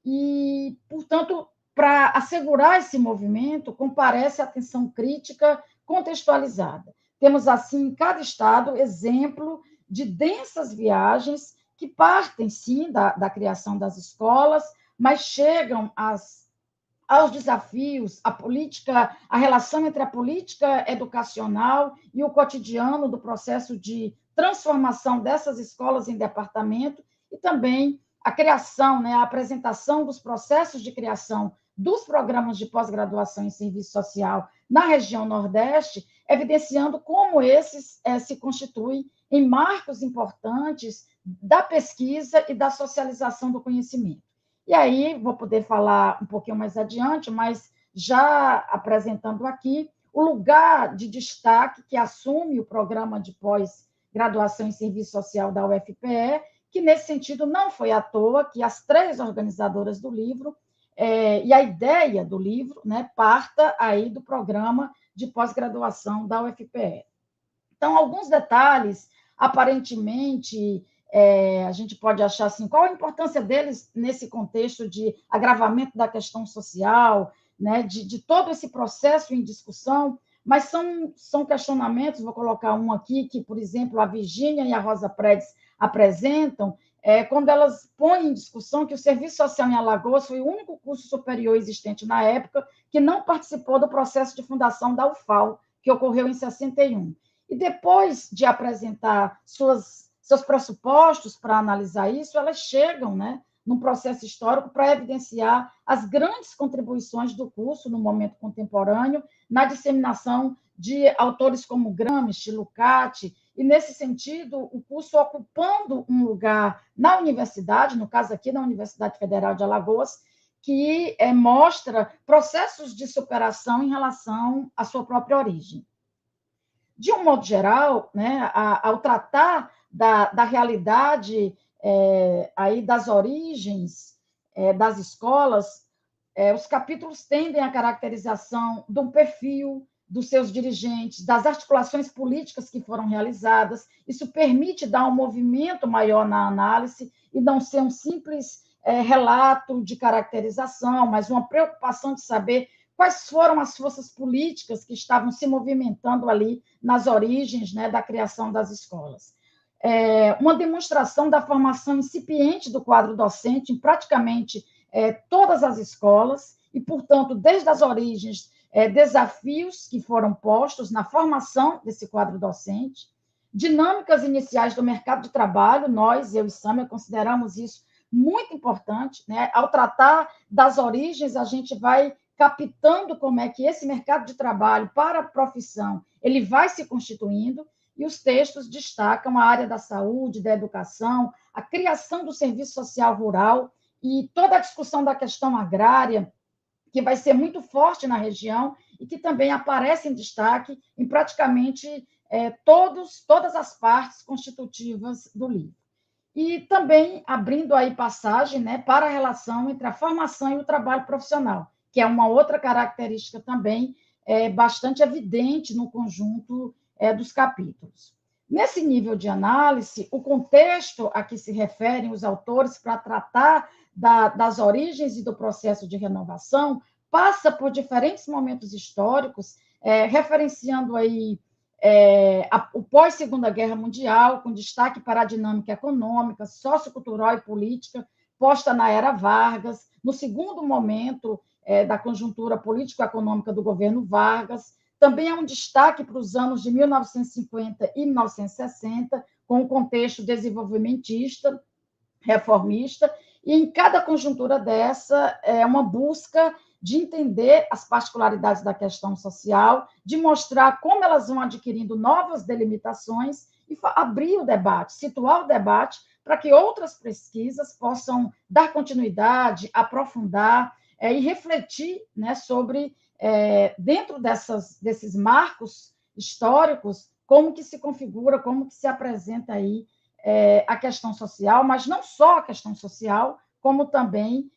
e, portanto, para assegurar esse movimento, comparece a atenção crítica contextualizada. Temos, assim, em cada estado, exemplo de densas viagens que partem, sim, da criação das escolas, mas chegam aos desafios, a relação entre a política educacional e o cotidiano do processo de transformação dessas escolas em departamento e também a criação, né, a apresentação dos processos de criação dos programas de pós-graduação em serviço social na região Nordeste, evidenciando como esses se constituem em marcos importantes da pesquisa e da socialização do conhecimento. E aí, vou poder falar um pouquinho mais adiante, mas já apresentando aqui o lugar de destaque que assume o programa de pós-graduação em serviço social da UFPE, que, nesse sentido, não foi à toa que as 3 organizadoras do livro e a ideia do livro, né, parta aí do programa de pós-graduação da UFPE. Então, alguns detalhes, aparentemente, a gente pode achar assim, qual a importância deles nesse contexto de agravamento da questão social, né, de todo esse processo em discussão, mas são questionamentos, vou colocar um aqui, que, por exemplo, a Virgínia e a Rosa Predes apresentam, quando elas põem em discussão que o Serviço Social em Alagoas foi o único curso superior existente na época que não participou do processo de fundação da UFAL, que ocorreu em 61. E depois de apresentar seus pressupostos para analisar isso, elas chegam, né, num processo histórico para evidenciar as grandes contribuições do curso no momento contemporâneo, na disseminação de autores como Gramsci, Lukács, e, nesse sentido, o curso ocupando um lugar na universidade, no caso aqui na Universidade Federal de Alagoas, que mostra processos de superação em relação à sua própria origem. De um modo geral, né, ao tratar da realidade aí das origens das escolas, os capítulos tendem à caracterização de um perfil dos seus dirigentes, das articulações políticas que foram realizadas. Isso permite dar um movimento maior na análise e não ser um simples relato de caracterização, mas uma preocupação de saber quais foram as forças políticas que estavam se movimentando ali nas origens, né, da criação das escolas. Uma demonstração da formação incipiente do quadro docente em praticamente todas as escolas e, portanto, desde as origens, desafios que foram postos na formação desse quadro docente, dinâmicas iniciais do mercado de trabalho, nós, eu e Sâmia, consideramos isso muito importante, né? Ao tratar das origens, a gente vai captando como é que esse mercado de trabalho para a profissão ele vai se constituindo, e os textos destacam a área da saúde, da educação, a criação do serviço social rural e toda a discussão da questão agrária, que vai ser muito forte na região e que também aparece em destaque em praticamente todas as partes constitutivas do livro. E também abrindo aí passagem, né, para a relação entre a formação e o trabalho profissional, que é uma outra característica também bastante evidente no conjunto dos capítulos. Nesse nível de análise, o contexto a que se referem os autores para tratar das origens e do processo de renovação passa por diferentes momentos históricos, referenciando aí o pós-Segunda Guerra Mundial, com destaque para a dinâmica econômica, sociocultural e política, posta na era Vargas, no segundo momento da conjuntura político-econômica do governo Vargas. Também é um destaque para os anos de 1950 e 1960, com o contexto desenvolvimentista, reformista, e em cada conjuntura dessa é uma busca de entender as particularidades da questão social, de mostrar como elas vão adquirindo novas delimitações e abrir o debate, situar o debate para que outras pesquisas possam dar continuidade, aprofundar e refletir, né, sobre, dentro desses marcos históricos, como que se configura, como que se apresenta aí a questão social, mas não só a questão social, como também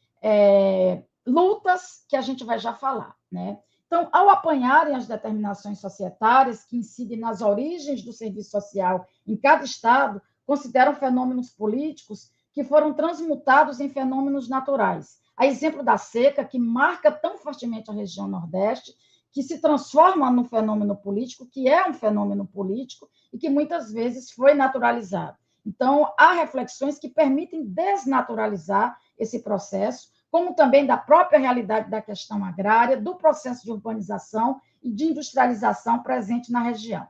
lutas que a gente vai já falar, né? Então, ao apanharem as determinações societárias que incidem nas origens do serviço social em cada estado, consideram fenômenos políticos que foram transmutados em fenômenos naturais. A exemplo da seca, que marca tão fortemente a região Nordeste, que se transforma num fenômeno político, que é um fenômeno político e que muitas vezes foi naturalizado. Então, há reflexões que permitem desnaturalizar esse processo, como também da própria realidade da questão agrária, do processo de urbanização e de industrialização presente na região.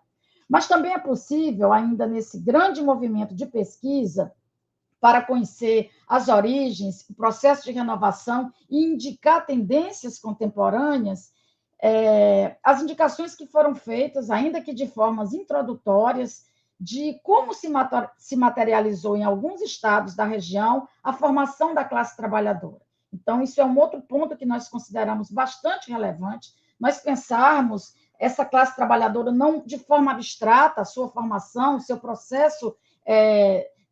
Mas também é possível, ainda nesse grande movimento de pesquisa, para conhecer as origens, o processo de renovação e indicar tendências contemporâneas, as indicações que foram feitas, ainda que de formas introdutórias, de como se materializou em alguns estados da região a formação da classe trabalhadora. Então, isso é um outro ponto que nós consideramos bastante relevante, nós pensarmos essa classe trabalhadora não de forma abstrata, a sua formação, o seu processo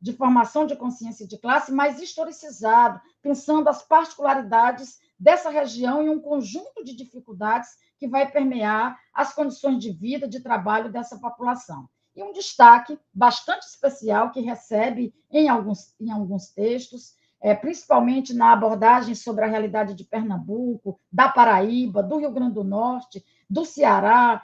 de formação de consciência de classe, mas historicizado, pensando as particularidades dessa região e um conjunto de dificuldades que vai permear as condições de vida, de trabalho dessa população. E um destaque bastante especial que recebe em alguns textos, principalmente na abordagem sobre a realidade de Pernambuco, da Paraíba, do Rio Grande do Norte, do Ceará,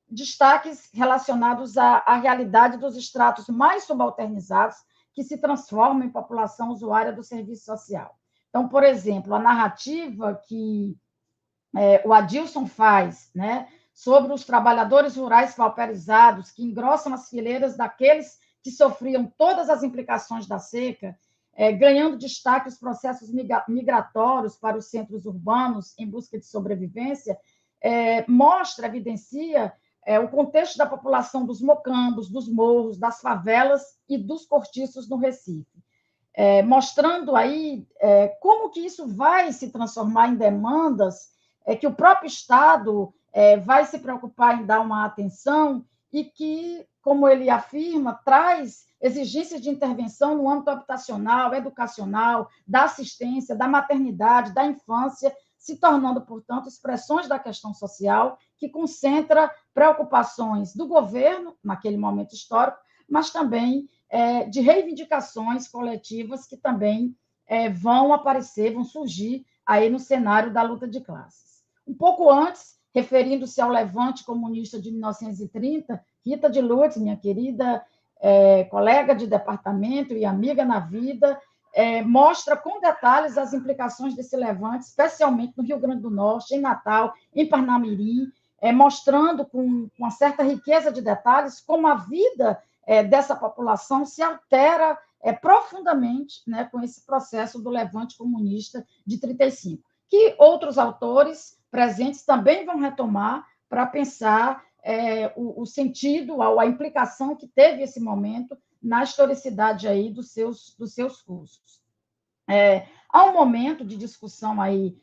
destaques relacionados à realidade dos estratos mais subalternizados, que se transformam em população usuária do serviço social. Então, por exemplo, a narrativa que o Adilson faz, né, sobre os trabalhadores rurais pauperizados, que engrossam as fileiras daqueles que sofriam todas as implicações da seca, ganhando destaque os processos migratórios para os centros urbanos em busca de sobrevivência, mostra, evidencia o contexto da população dos mocambos, dos morros, das favelas e dos cortiços no Recife. Mostrando aí como que isso vai se transformar em demandas que o próprio Estado vai se preocupar em dar uma atenção e que, como ele afirma, traz exigências de intervenção no âmbito habitacional, educacional, da assistência, da maternidade, da infância, se tornando, portanto, expressões da questão social que concentra preocupações do governo, naquele momento histórico, mas também de reivindicações coletivas que também vão aparecer, vão surgir aí no cenário da luta de classes. Um pouco antes, referindo-se ao levante comunista de 1930, Rita de Lourdes, minha querida colega de departamento e amiga na vida, mostra com detalhes as implicações desse levante, especialmente no Rio Grande do Norte, em Natal, em Parnamirim, mostrando com uma certa riqueza de detalhes como a vida dessa população se altera profundamente, né, com esse processo do levante comunista de 1935, que outros autores presentes também vão retomar para pensar o sentido, a implicação que teve esse momento na historicidade aí dos seus cursos. Há um momento de discussão aí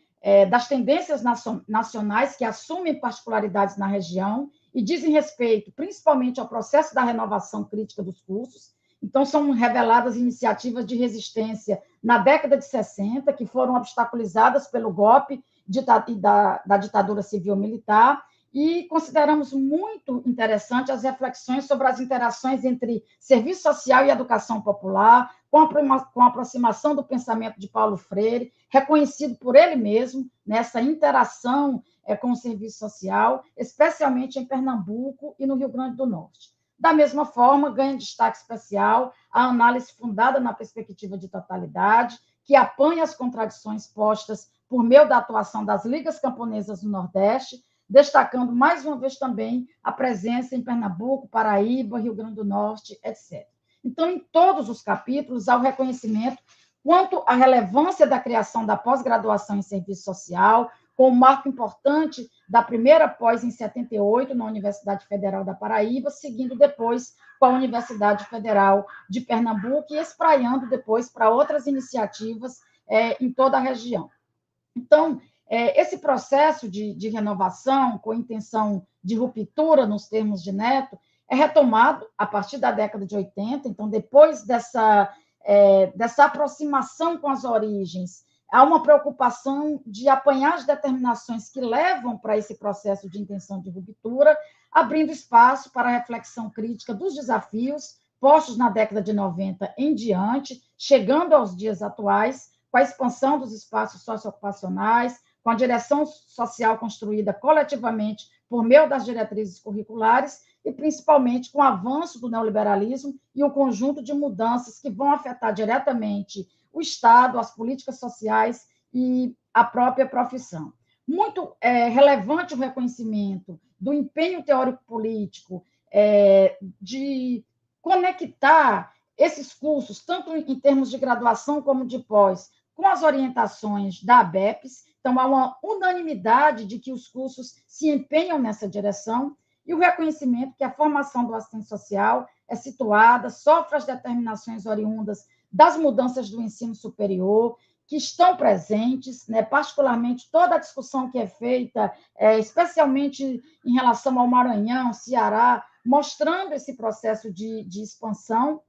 das tendências nacionais que assumem particularidades na região e dizem respeito principalmente ao processo da renovação crítica dos cursos. Então, são reveladas iniciativas de resistência na década de 60, que foram obstaculizadas pelo golpe da ditadura civil-militar, e consideramos muito interessante as reflexões sobre as interações entre serviço social e educação popular, com a aproximação do pensamento de Paulo Freire, reconhecido por ele mesmo nessa interação com o serviço social, especialmente em Pernambuco e no Rio Grande do Norte. Da mesma forma, ganha destaque especial a análise fundada na perspectiva de totalidade, que apanha as contradições postas por meio da atuação das ligas camponesas no Nordeste, destacando mais uma vez também a presença em Pernambuco, Paraíba, Rio Grande do Norte, etc. Então, em todos os capítulos, há o reconhecimento quanto à relevância da criação da pós-graduação em serviço social, com um marco importante da primeira pós em 78, na Universidade Federal da Paraíba, seguindo depois com a Universidade Federal de Pernambuco e espraiando depois para outras iniciativas em toda a região. Então, esse processo de renovação, com intenção de ruptura nos termos de Neto, é retomado a partir da década de 80, então, depois dessa aproximação com as origens, há uma preocupação de apanhar as determinações que levam para esse processo de intenção de ruptura, abrindo espaço para a reflexão crítica dos desafios postos na década de 90 em diante, chegando aos dias atuais, com a expansão dos espaços socioocupacionais, com a direção social construída coletivamente por meio das diretrizes curriculares e, principalmente, com o avanço do neoliberalismo e o conjunto de mudanças que vão afetar diretamente o Estado, as políticas sociais e a própria profissão. Muito relevante o reconhecimento do empenho teórico-político de conectar esses cursos, tanto em termos de graduação como de pós, com as orientações da ABEPS. Então, há uma unanimidade de que os cursos se empenham nessa direção e o reconhecimento que a formação do assistente social é situada, sofre as determinações oriundas das mudanças do ensino superior, que estão presentes, né, particularmente toda a discussão que é feita, especialmente em relação ao Maranhão, Ceará, mostrando esse processo de expansão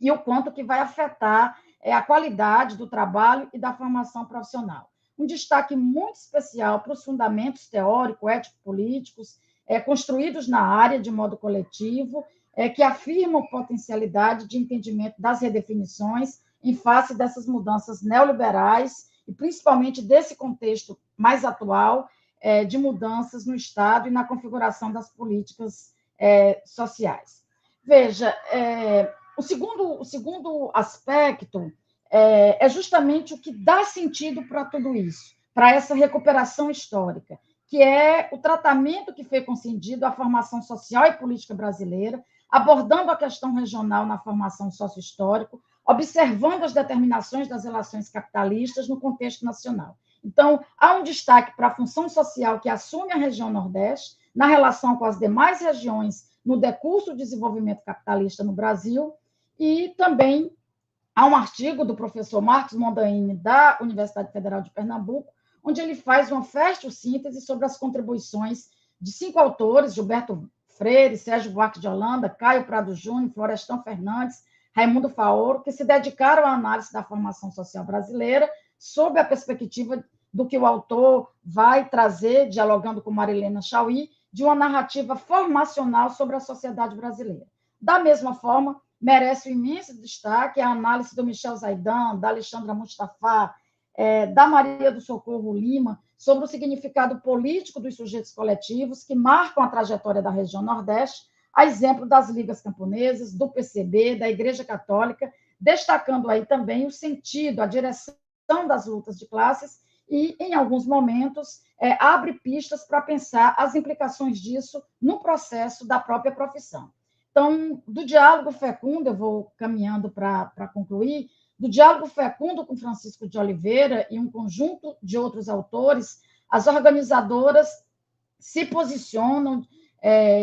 e o quanto que vai afetar a qualidade do trabalho e da formação profissional. Um destaque muito especial para os fundamentos teóricos, ético-políticos, construídos na área de modo coletivo, que afirmam potencialidade de entendimento das redefinições em face dessas mudanças neoliberais e principalmente desse contexto mais atual de mudanças no Estado e na configuração das políticas sociais. Veja, o segundo aspecto é justamente o que dá sentido para tudo isso, para essa recuperação histórica, que é o tratamento que foi concedido à formação social e política brasileira, abordando a questão regional na formação sócio-histórica, observando as determinações das relações capitalistas no contexto nacional. Então, há um destaque para a função social que assume a região Nordeste na relação com as demais regiões no decurso do desenvolvimento capitalista no Brasil, e também há um artigo do professor Marcos Mondaini, da Universidade Federal de Pernambuco, onde ele faz uma fértil síntese sobre as contribuições de 5 autores, Gilberto Freire, Sérgio Buarque de Holanda, Caio Prado Júnior, Florestan Fernandes, Raimundo Faoro, que se dedicaram à análise da formação social brasileira sob a perspectiva do que o autor vai trazer, dialogando com Marilena Chauí, de uma narrativa formacional sobre a sociedade brasileira. Da mesma forma, merece um imenso destaque a análise do Michel Zaidan, da Alexandra Mustafa, da Maria do Socorro Lima, sobre o significado político dos sujeitos coletivos que marcam a trajetória da região Nordeste, a exemplo das ligas camponesas, do PCB, da Igreja Católica, destacando aí também o sentido, a direção das lutas de classes e, em alguns momentos, abre pistas para pensar as implicações disso no processo da própria profissão. Então, do diálogo fecundo, eu vou caminhando para concluir, do diálogo fecundo com Francisco de Oliveira e um conjunto de outros autores, as organizadoras se posicionam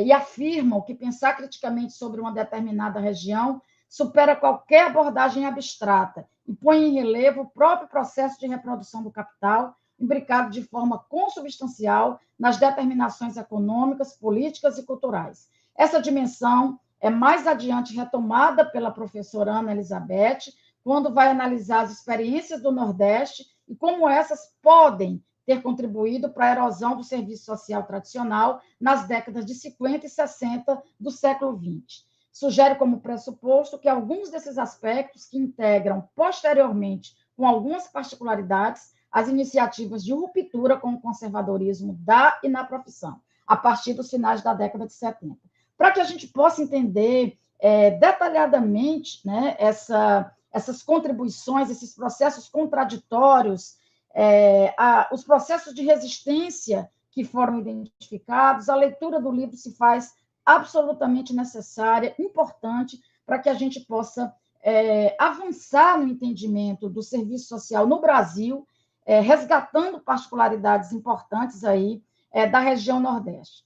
e afirmam que pensar criticamente sobre uma determinada região supera qualquer abordagem abstrata e põe em relevo o próprio processo de reprodução do capital, imbricado de forma consubstancial nas determinações econômicas, políticas e culturais. Essa dimensão é mais adiante retomada pela professora Ana Elizabeth, quando vai analisar as experiências do Nordeste e como essas podem ter contribuído para a erosão do serviço social tradicional nas décadas de 50 e 60 do século XX. Sugere como pressuposto que alguns desses aspectos que integram posteriormente, com algumas particularidades, as iniciativas de ruptura com o conservadorismo da e na profissão, a partir dos finais da década de 70. Para que a gente possa entender detalhadamente, né, essas contribuições, esses processos contraditórios, os processos de resistência que foram identificados, a leitura do livro se faz absolutamente necessária, importante, para que a gente possa avançar no entendimento do serviço social no Brasil, resgatando particularidades importantes aí da região Nordeste.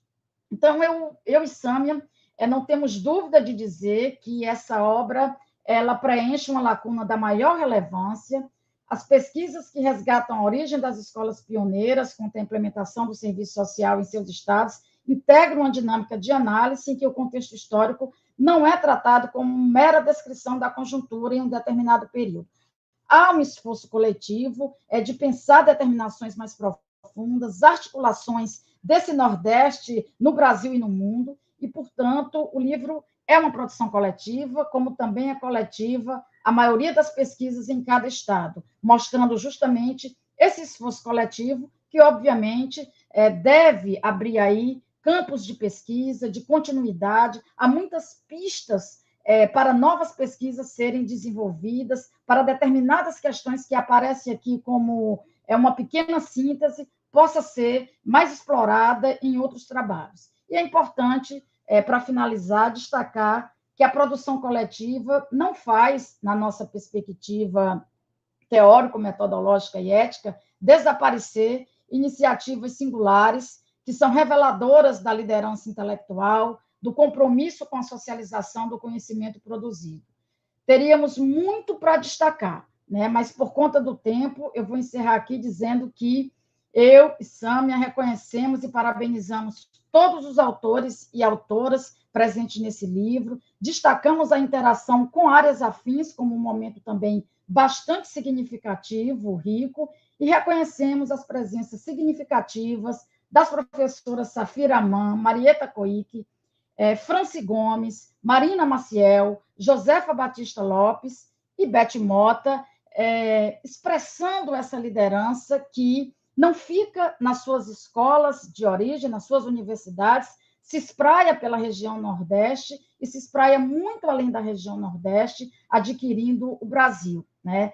Então, eu e Sâmia não temos dúvida de dizer que essa obra ela preenche uma lacuna da maior relevância. As pesquisas que resgatam a origem das escolas pioneiras, com a implementação do serviço social em seus estados, integram uma dinâmica de análise em que o contexto histórico não é tratado como mera descrição da conjuntura em um determinado período. Há um esforço coletivo de pensar determinações mais profundas, articulações desse Nordeste no Brasil e no mundo, e, portanto, o livro é uma produção coletiva, como também é coletiva a maioria das pesquisas em cada estado, mostrando justamente esse esforço coletivo que, obviamente, deve abrir aí campos de pesquisa, de continuidade, há muitas pistas para novas pesquisas serem desenvolvidas, para determinadas questões que aparecem aqui como uma pequena síntese, possa ser mais explorada em outros trabalhos. E é importante, para finalizar, destacar que a produção coletiva não faz, na nossa perspectiva teórico-metodológica e ética, desaparecer iniciativas singulares que são reveladoras da liderança intelectual, do compromisso com a socialização do conhecimento produzido. Teríamos muito para destacar, né? Mas, por conta do tempo, eu vou encerrar aqui dizendo que eu e Sâmia reconhecemos e parabenizamos todos os autores e autoras presentes nesse livro, destacamos a interação com áreas afins como um momento também bastante significativo, rico, e reconhecemos as presenças significativas das professoras Safira Aman, Marieta Coique, Franci Gomes, Marina Maciel, Josefa Batista Lopes e Beth Mota, expressando essa liderança que não fica nas suas escolas de origem, nas suas universidades, se espraia pela região Nordeste e se espraia muito além da região Nordeste, adquirindo o Brasil, né?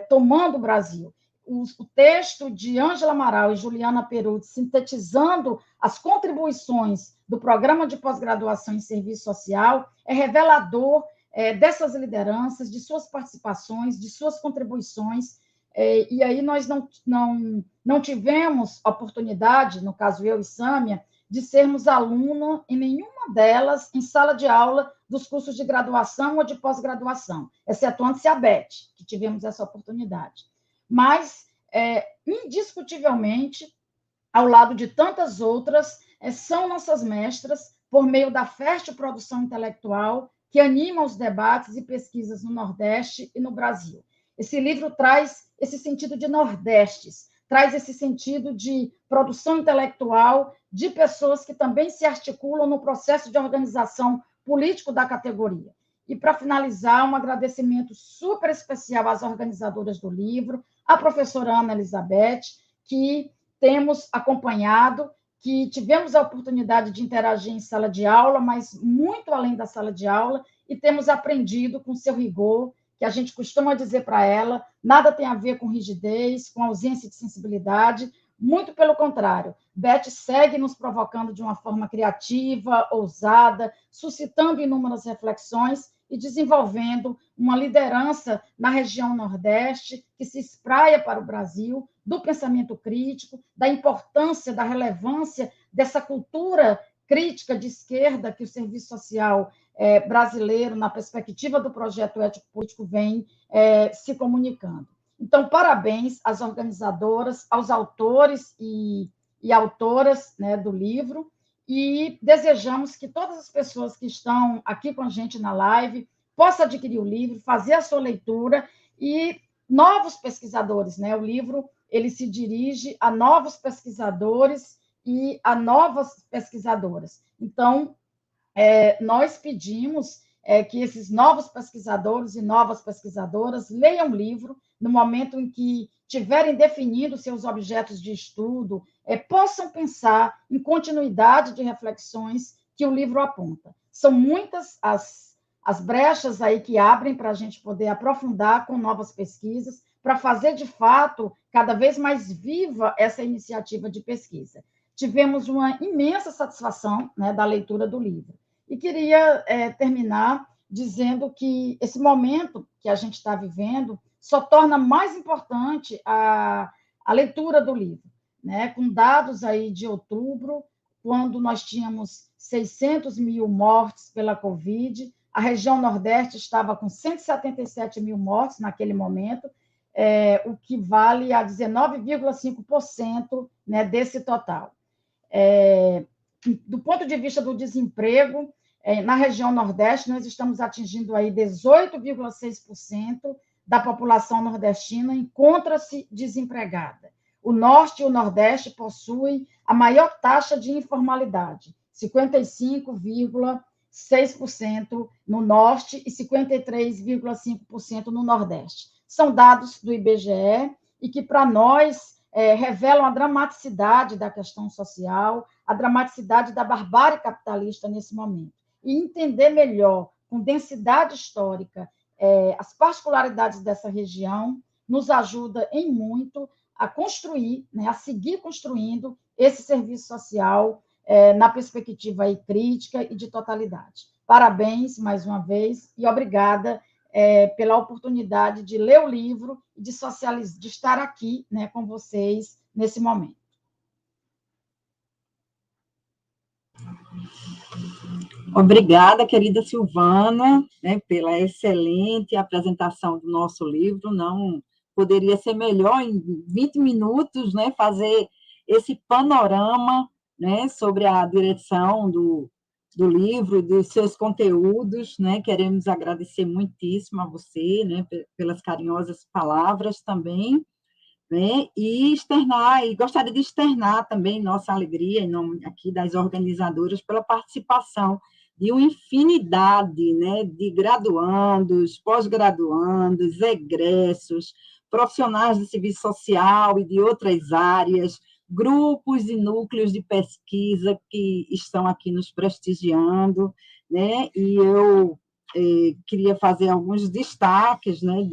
Tomando o Brasil. O texto de Ângela Amaral e Juliana Perucci, sintetizando as contribuições do Programa de Pós-Graduação em Serviço Social, é revelador dessas lideranças, de suas participações, de suas contribuições, e aí nós não tivemos oportunidade, no caso eu e Sâmia, de sermos aluna em nenhuma delas em sala de aula dos cursos de graduação ou de pós-graduação, excetuando-se a Beth, que tivemos essa oportunidade. Mas, indiscutivelmente, ao lado de tantas outras, são nossas mestras, por meio da fértil produção intelectual que anima os debates e pesquisas no Nordeste e no Brasil. Esse livro traz esse sentido de Nordestes, traz esse sentido de produção intelectual de pessoas que também se articulam no processo de organização político da categoria. E, para finalizar, um agradecimento super especial às organizadoras do livro, à professora Ana Elizabeth, que temos acompanhado, que tivemos a oportunidade de interagir em sala de aula, mas muito além da sala de aula, e temos aprendido com seu rigor, que a gente costuma dizer para ela, nada tem a ver com rigidez, com ausência de sensibilidade, muito pelo contrário. Beth segue nos provocando de uma forma criativa, ousada, suscitando inúmeras reflexões e desenvolvendo uma liderança na região Nordeste que se espraia para o Brasil, do pensamento crítico, da importância, da relevância dessa cultura crítica de esquerda que o serviço social brasileiro, na perspectiva do projeto ético-político, vem se comunicando. Então, parabéns às organizadoras, aos autores e autoras, né, do livro, e desejamos que todas as pessoas que estão aqui com a gente na live possam adquirir o livro, fazer a sua leitura, e novos pesquisadores, né? O livro ele se dirige a novos pesquisadores e a novas pesquisadoras. Então, nós pedimos que esses novos pesquisadores e novas pesquisadoras leiam o livro no momento em que tiverem definido seus objetos de estudo, possam pensar em continuidade de reflexões que o livro aponta. São muitas as brechas aí que abrem para a gente poder aprofundar com novas pesquisas, para fazer, de fato, cada vez mais viva essa iniciativa de pesquisa. Tivemos uma imensa satisfação, né, da leitura do livro. E queria terminar dizendo que esse momento que a gente está vivendo só torna mais importante a leitura do livro, né? Com dados aí de outubro, quando nós tínhamos 600 mil mortes pela Covid, a região Nordeste estava com 177 mil mortes naquele momento, o que vale a 19,5%, né, desse total. Do ponto de vista do desemprego, na região Nordeste, nós estamos atingindo aí 18,6% da população nordestina encontra-se desempregada. O Norte e o Nordeste possuem a maior taxa de informalidade, 55,6% no Norte e 53,5% no Nordeste. São dados do IBGE e que, para nós, revelam a dramaticidade da questão social, a dramaticidade da barbárie capitalista nesse momento. E entender melhor, com densidade histórica, as particularidades dessa região, nos ajuda em muito a construir, né, a seguir construindo esse serviço social na perspectiva aí crítica e de totalidade. Parabéns, mais uma vez, e obrigada pela oportunidade de ler o livro e de socializar, de estar aqui, né, com vocês nesse momento. Obrigada, querida Silvana, né, pela excelente apresentação do nosso livro. Não poderia ser melhor, em 20 minutos, né, fazer esse panorama, né, sobre a direção do livro, dos seus conteúdos, né? Queremos agradecer muitíssimo a você, né, pelas carinhosas palavras também, né, e gostaria de externar também nossa alegria, em nome aqui das organizadoras, pela participação de uma infinidade, né, de graduandos, pós-graduandos, egressos, profissionais de serviço social e de outras áreas, grupos e núcleos de pesquisa que estão aqui nos prestigiando, né? E eu queria fazer alguns destaques, né,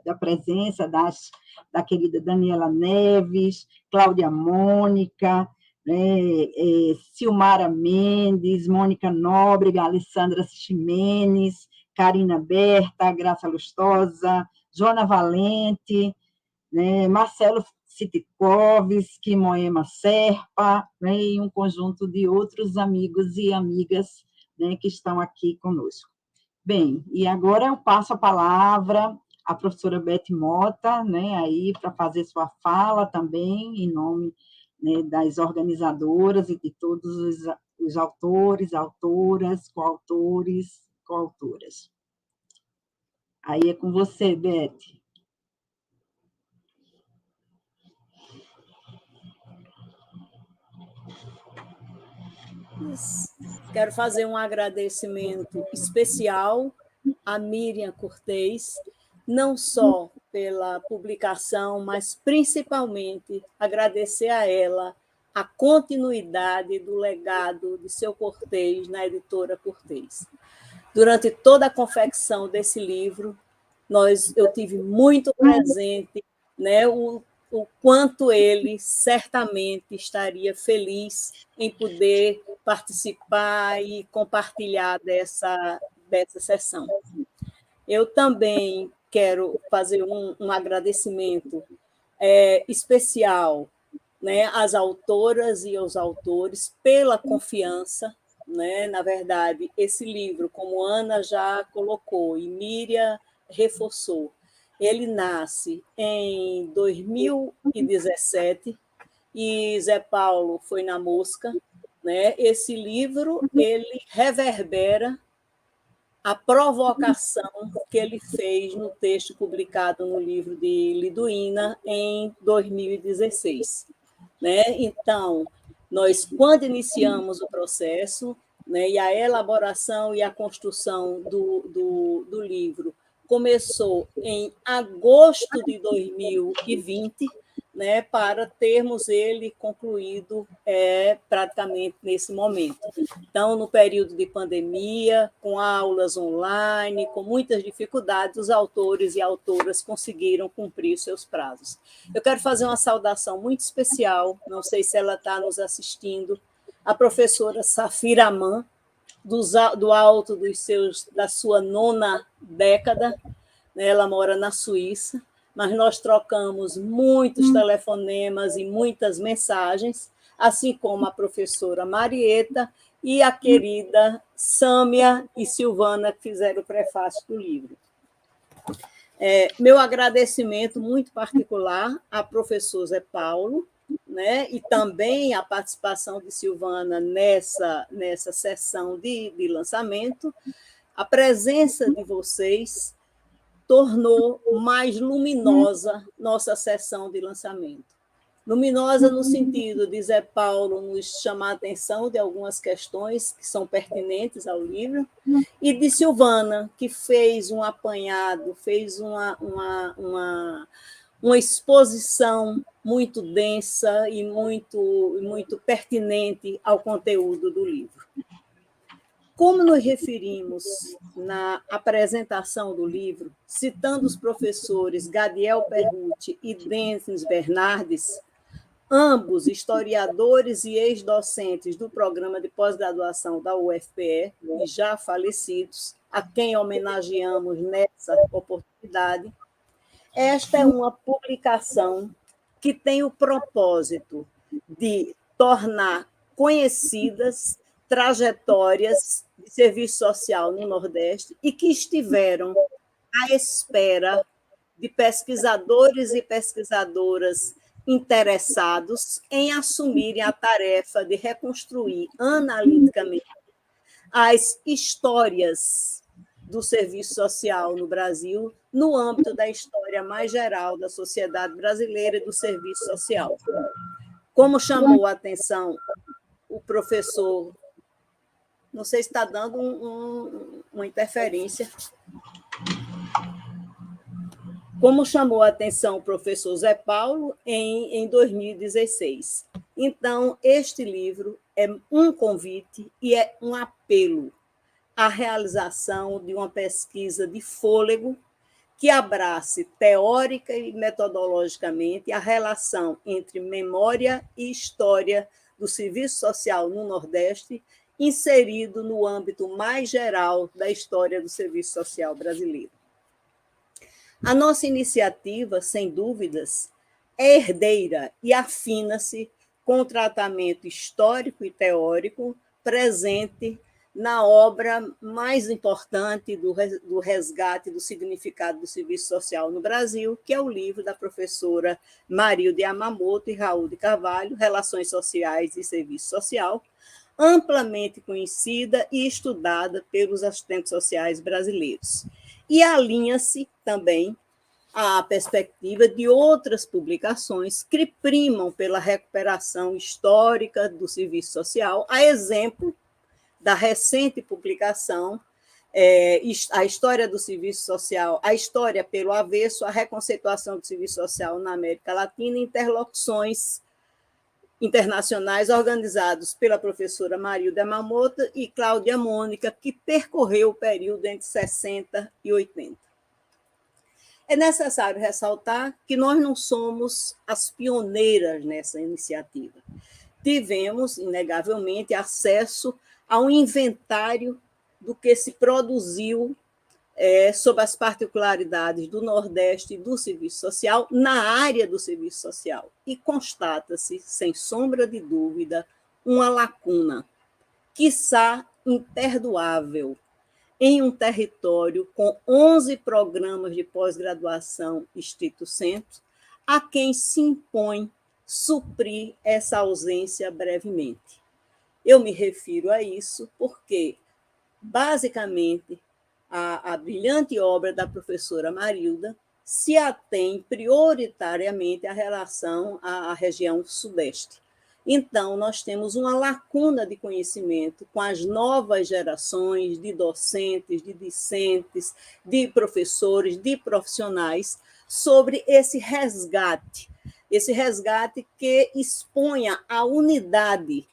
da presença da querida Daniela Neves, Cláudia Mônica, né, Silmara Mendes, Mônica Nóbrega, Alessandra Ximenes, Karina Berta, Graça Lustosa, Joana Valente, né, Marcelo Sitkovski, Moema Serpa, né, e um conjunto de outros amigos e amigas, né, que estão aqui conosco. Bem, e agora eu passo a palavra à professora Beth Mota, né, aí para fazer sua fala também, em nome, né, das organizadoras e de todos os autores, autoras, coautores, coautoras. Aí é com você, Beth. Quero fazer um agradecimento especial a Miriam Cortez, não só pela publicação, mas principalmente agradecer a ela a continuidade do legado de seu Cortez na editora Cortez. Durante toda a confecção desse livro, eu tive muito presente, né, o quanto ele certamente estaria feliz em poder participar e compartilhar dessa sessão. Eu também quero fazer um agradecimento especial, né, às autoras e aos autores pela confiança, né? Na verdade, esse livro, como Ana já colocou e Miriam reforçou, ele nasce em 2017 e Zé Paulo foi na mosca, né? Esse livro ele reverbera a provocação que ele fez no texto publicado no livro de Liduína em 2016, né? Então, nós, quando iniciamos o processo, né, e a elaboração e a construção do livro começou em agosto de 2020, né, para termos ele concluído praticamente nesse momento. Então, no período de pandemia, com aulas online, com muitas dificuldades, os autores e autoras conseguiram cumprir seus prazos. Eu quero fazer uma saudação muito especial, não sei se ela está nos assistindo, a professora Safira Aman, do alto da sua 9ª década, né? Ela mora na Suíça, mas nós trocamos muitos telefonemas e muitas mensagens, assim como a professora Marieta e a querida Sâmia e Silvana, que fizeram o prefácio do livro. Meu agradecimento muito particular ao professor Zé Paulo, né, e também a participação de Silvana nessa sessão de lançamento. A presença de vocês tornou mais luminosa nossa sessão de lançamento. Luminosa no sentido de Zé Paulo nos chamar a atenção de algumas questões que são pertinentes ao livro, e de Silvana, que fez um apanhado, fez uma exposição muito densa e muito pertinente ao conteúdo do livro. Como nos referimos na apresentação do livro, citando os professores Gadiel Perrucci e Denis Bernardes, ambos historiadores e ex-docentes do programa de pós-graduação da UFPE, e já falecidos, a quem homenageamos nessa oportunidade, esta é uma publicação que tem o propósito de tornar conhecidas trajetórias de serviço social no Nordeste e que estiveram à espera de pesquisadores e pesquisadoras interessados em assumirem a tarefa de reconstruir analiticamente as histórias do serviço social no Brasil, no âmbito da história mais geral da sociedade brasileira e do serviço social. Como chamou a atenção o professor, não sei se está dando uma interferência, como chamou a atenção o professor Zé Paulo em 2016. Então, este livro é um convite e é um apelo a realização de uma pesquisa de fôlego que abrace teórica e metodologicamente a relação entre memória e história do serviço social no Nordeste, inserido no âmbito mais geral da história do serviço social brasileiro. A nossa iniciativa, sem dúvidas, é herdeira e afina-se com o tratamento histórico e teórico presente na obra mais importante do resgate do significado do serviço social no Brasil, que é o livro da professora Marilde Yamamoto e Raul de Carvalho, Relações Sociais e Serviço Social, amplamente conhecida e estudada pelos assistentes sociais brasileiros. E alinha-se também à perspectiva de outras publicações que primam pela recuperação histórica do serviço social, a exemplo da recente publicação A História do Serviço Social, a História pelo Avesso, a Reconceituação do Serviço Social na América Latina, interlocuções internacionais organizados pela professora Marilde Yamamoto e Cláudia Mônica, que percorreu o período entre 60 e 80. É necessário ressaltar que nós não somos as pioneiras nessa iniciativa. Tivemos, inegavelmente, acesso a um inventário do que se produziu sobre as particularidades do Nordeste e do serviço social na área do serviço social. E constata-se, sem sombra de dúvida, uma lacuna, quiçá imperdoável, em um território com 11 programas de pós-graduação estricto sensu, a quem se impõe suprir essa ausência brevemente. Eu me refiro a isso porque, basicamente, a brilhante obra da professora Marilda se atém prioritariamente à relação à região sudeste. Então, nós temos uma lacuna de conhecimento com as novas gerações de docentes, de discentes, de professores, de profissionais, sobre esse resgate que exponha a unidade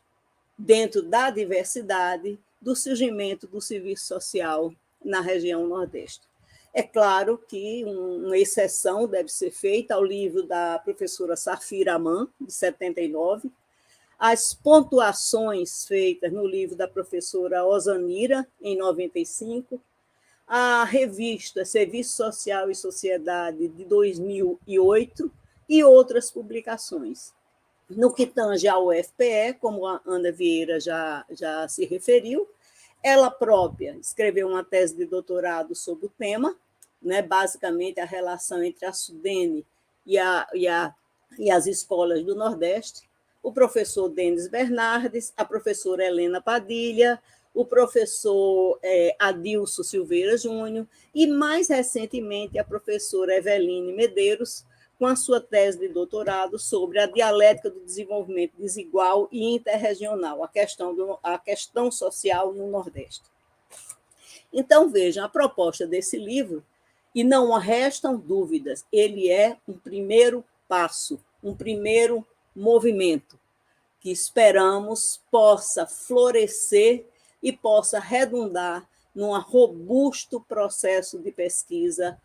dentro da diversidade do surgimento do serviço social na região Nordeste. É claro que uma exceção deve ser feita ao livro da professora Safira Aman, de 79, as pontuações feitas no livro da professora Osanira, em 95, a revista Serviço Social e Sociedade, de 2008, e outras publicações. No que tange ao UFPE, como a Ana Vieira já se referiu, ela própria escreveu uma tese de doutorado sobre o tema, né, basicamente a relação entre a SUDENE e as escolas do Nordeste, o professor Denis Bernardes, a professora Helena Padilha, o professor Adilson Silveira Júnior e, mais recentemente, a professora Eveline Medeiros, com a sua tese de doutorado sobre a dialética do desenvolvimento desigual e interregional, a questão social no Nordeste. Então, vejam, a proposta desse livro, e não restam dúvidas, ele é um primeiro passo, um primeiro movimento que esperamos possa florescer e possa redundar num robusto processo de pesquisa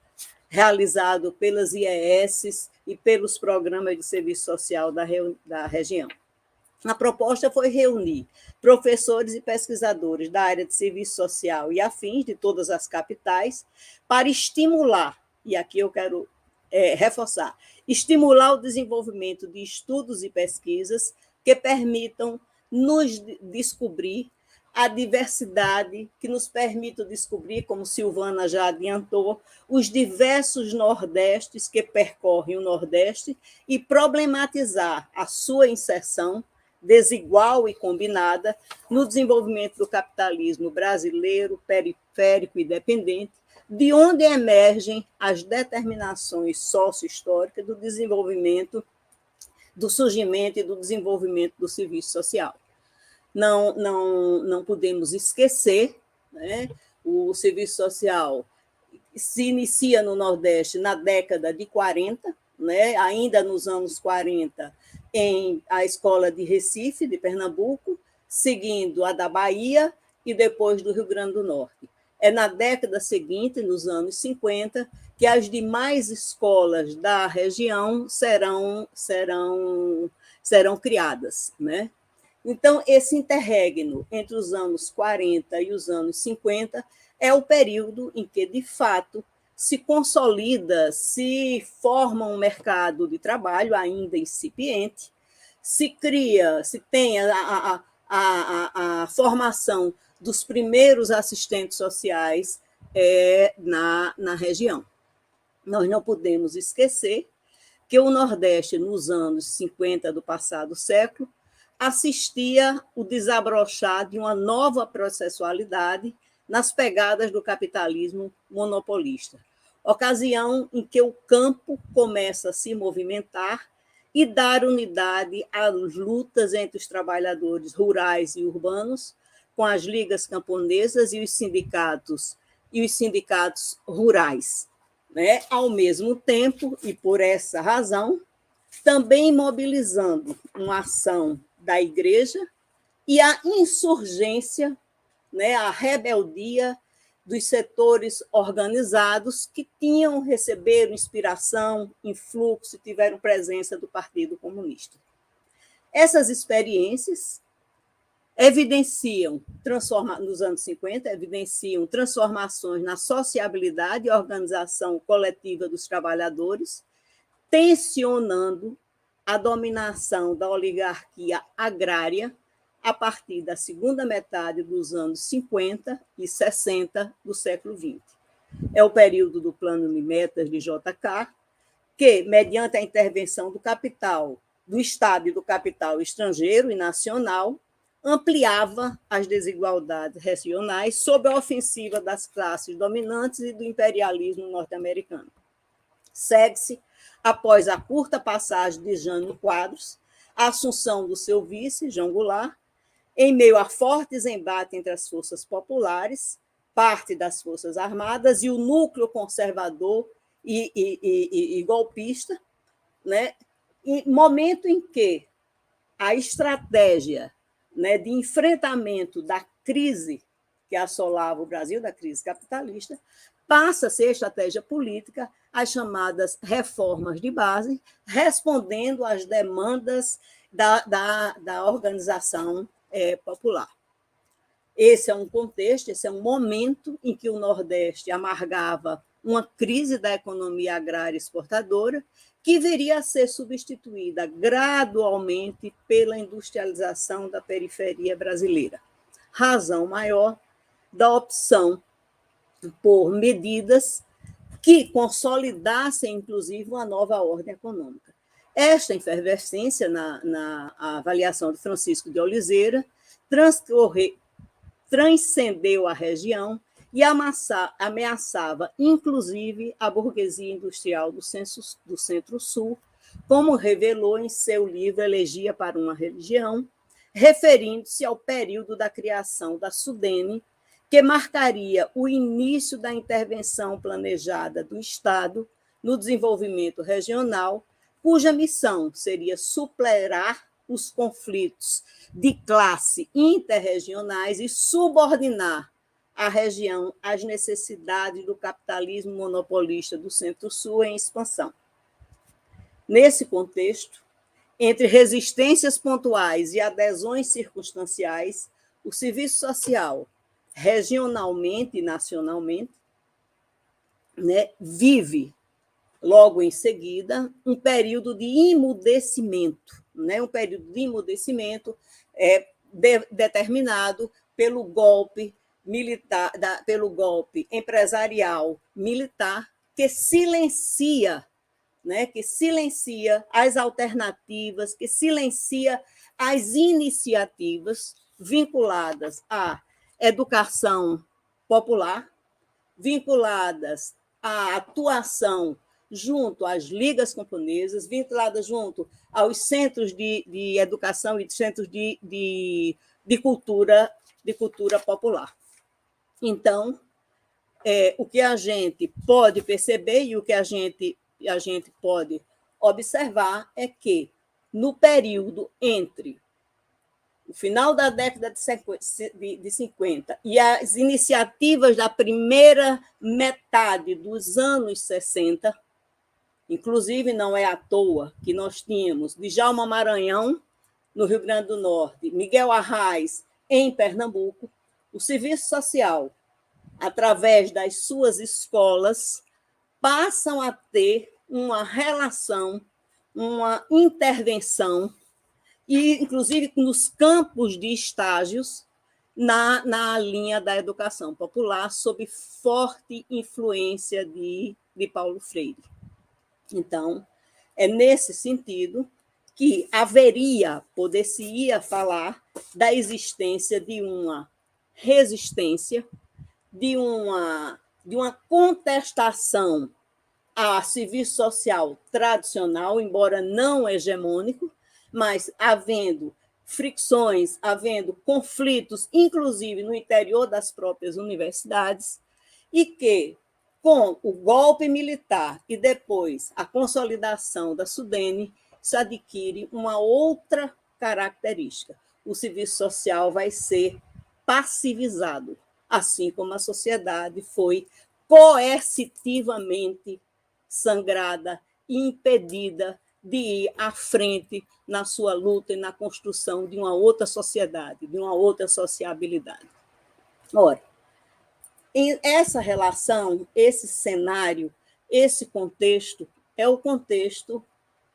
realizado pelas IES e pelos programas de serviço social da região. A proposta foi reunir professores e pesquisadores da área de serviço social e afins de todas as capitais para estimular, e aqui eu quero reforçar, estimular o desenvolvimento de estudos e pesquisas que permitam nos descobrir a diversidade, que nos permitam descobrir, como Silvana já adiantou, os diversos Nordestes que percorrem o Nordeste e problematizar a sua inserção desigual e combinada no desenvolvimento do capitalismo brasileiro, periférico e dependente, de onde emergem as determinações sócio-históricas do desenvolvimento, do surgimento e do desenvolvimento do serviço social. Não podemos esquecer, né, o serviço social se inicia no Nordeste na década de 40, né, ainda nos anos 40, em a escola de Recife, de Pernambuco, seguindo a da Bahia e depois do Rio Grande do Norte. É na década seguinte, nos anos 50, que as demais escolas da região serão criadas, né? Então, esse interregno entre os anos 40 e os anos 50 é o período em que, de fato, se consolida, se forma um mercado de trabalho ainda incipiente, se cria, se tem a formação dos primeiros assistentes sociais na região. Nós não podemos esquecer que o Nordeste, nos anos 50 do passado século, assistia o desabrochar de uma nova processualidade nas pegadas do capitalismo monopolista, ocasião em que o campo começa a se movimentar e dar unidade às lutas entre os trabalhadores rurais e urbanos, com as ligas camponesas e os sindicatos rurais, né? Ao mesmo tempo, e por essa razão, também mobilizando uma ação da Igreja e a insurgência, né, a rebeldia dos setores organizados que receberam inspiração, influxo, tiveram presença do Partido Comunista. Essas experiências nos anos 50, evidenciam transformações na sociabilidade e organização coletiva dos trabalhadores, tensionando a dominação da oligarquia agrária a partir da segunda metade dos anos 50 e 60 do século XX. É o período do Plano de Metas de JK, que, mediante a intervenção do capital, do Estado e do capital estrangeiro e nacional, ampliava as desigualdades regionais sob a ofensiva das classes dominantes e do imperialismo norte-americano. Segue-se, após a curta passagem de Jânio Quadros, a assunção do seu vice, João Goulart, em meio a fortes embates entre as forças populares, parte das forças armadas e o núcleo conservador e golpista, né? Em momento em que a estratégia, né, de enfrentamento da crise que assolava o Brasil, da crise capitalista, passa a ser estratégia política, as chamadas reformas de base, respondendo às demandas da organização popular. Esse é um contexto, esse é um momento em que o Nordeste amargava uma crise da economia agrária exportadora, que viria a ser substituída gradualmente pela industrialização da periferia brasileira. Razão maior da opção por medidas que consolidassem, inclusive, uma nova ordem econômica. Esta efervescência, na avaliação de Francisco de Oliveira, transcendeu a região e ameaçava, inclusive, a burguesia industrial do Centro-Sul, como revelou em seu livro Elegia para uma Religião, referindo-se ao período da criação da SUDENE, que marcaria o início da intervenção planejada do Estado no desenvolvimento regional, cuja missão seria superar os conflitos de classe interregionais e subordinar a região às necessidades do capitalismo monopolista do Centro-Sul em expansão. Nesse contexto, entre resistências pontuais e adesões circunstanciais, o serviço social, regionalmente e nacionalmente, né, vive, logo em seguida, um período de emudecimento, né, um período de emudecimento determinado pelo golpe militar, pelo golpe empresarial militar, que silencia, né, que silencia as alternativas, que silencia as iniciativas vinculadas à educação popular, vinculadas à atuação junto às ligas camponesas, vinculadas junto aos centros de educação e centros de cultura popular. Então, o que a gente pode perceber e o que a gente pode observar é que, no período entre o final da década de 50 e as iniciativas da primeira metade dos anos 60, inclusive não é à toa que nós tínhamos Djalma Maranhão, no Rio Grande do Norte, Miguel Arraes, em Pernambuco, o serviço social, através das suas escolas, passam a ter uma relação, uma intervenção, e inclusive nos campos de estágios, na linha da educação popular, sob forte influência de Paulo Freire. Então, é nesse sentido que poder-se-ia falar da existência de uma resistência, de uma contestação a serviço social tradicional, embora não hegemônico, mas havendo fricções, havendo conflitos, inclusive no interior das próprias universidades, e que, com o golpe militar e depois a consolidação da SUDENE, se adquire uma outra característica. O serviço social vai ser passivizado, assim como a sociedade foi coercitivamente sangrada e impedida de ir à frente na sua luta e na construção de uma outra sociedade, de uma outra sociabilidade. Ora, essa relação, esse cenário, esse contexto é o contexto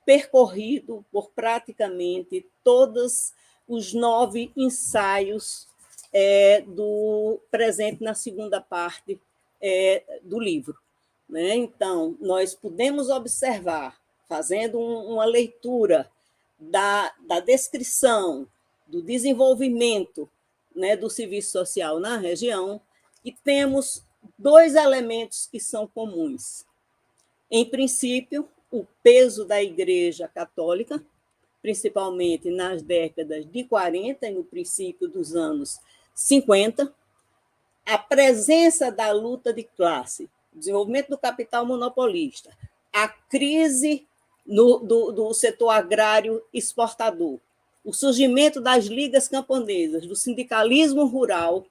percorrido por praticamente todos os 9 ensaios do presente na segunda parte do livro. Né? Então, nós podemos observar, fazendo uma leitura da descrição, do desenvolvimento, né, do serviço social na região, e temos 2 elementos que são comuns. Em princípio, o peso da Igreja Católica, principalmente nas décadas de 40 e no princípio dos anos 50, a presença da luta de classe, o desenvolvimento do capital monopolista, a crise do setor agrário exportador, o surgimento das ligas camponesas, do sindicalismo rural,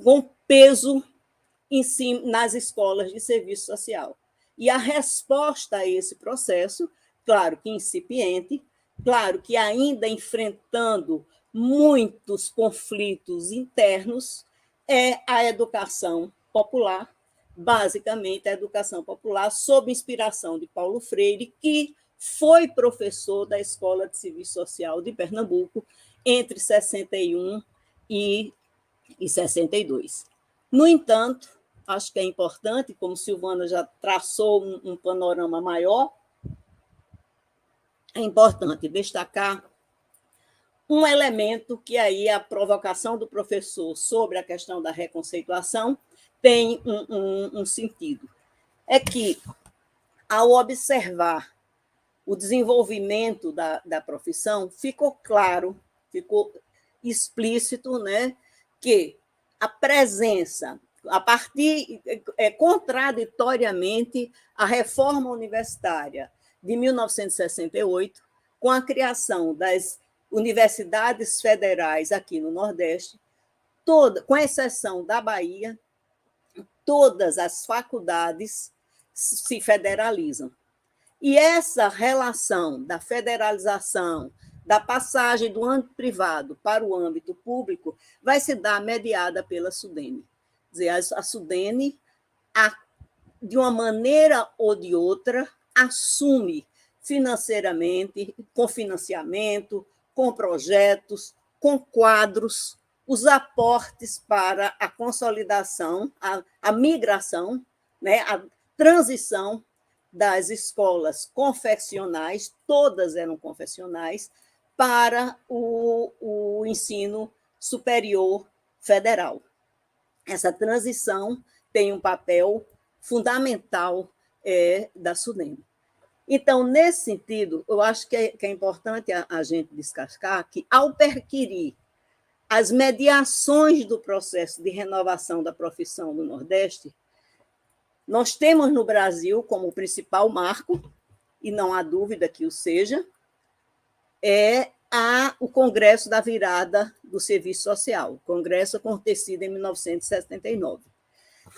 com peso em cima, nas escolas de serviço social. E a resposta a esse processo, claro que incipiente, claro que ainda enfrentando muitos conflitos internos, é a educação popular, basicamente a educação popular, sob inspiração de Paulo Freire, que foi professor da Escola de Serviço Social de Pernambuco entre 61 e 62. No entanto, acho que é importante, como Silvana já traçou um panorama maior, é importante destacar um elemento que aí a provocação do professor sobre a questão da reconceituação tem um sentido. É que, ao observar o desenvolvimento da profissão, ficou claro, ficou explícito, né, que a presença, a partir, contraditoriamente, a reforma universitária de 1968, com a criação das universidades federais aqui no Nordeste, com exceção da Bahia, todas as faculdades se federalizam. E essa relação da federalização, da passagem do âmbito privado para o âmbito público, vai se dar mediada pela SUDENE. Quer dizer, a SUDENE, de uma maneira ou de outra, assume financeiramente, com financiamento, com projetos, com quadros, os aportes para a consolidação, a migração, né, a transição das escolas confessionais, todas eram confessionais, para o ensino superior federal. Essa transição tem um papel fundamental da SUDENE. Então, nesse sentido, eu acho que é importante a gente descascar que, ao perquirir as mediações do processo de renovação da profissão do Nordeste, nós temos no Brasil como principal marco, e não há dúvida que o seja, o Congresso da Virada do Serviço Social, o Congresso acontecido em 1979.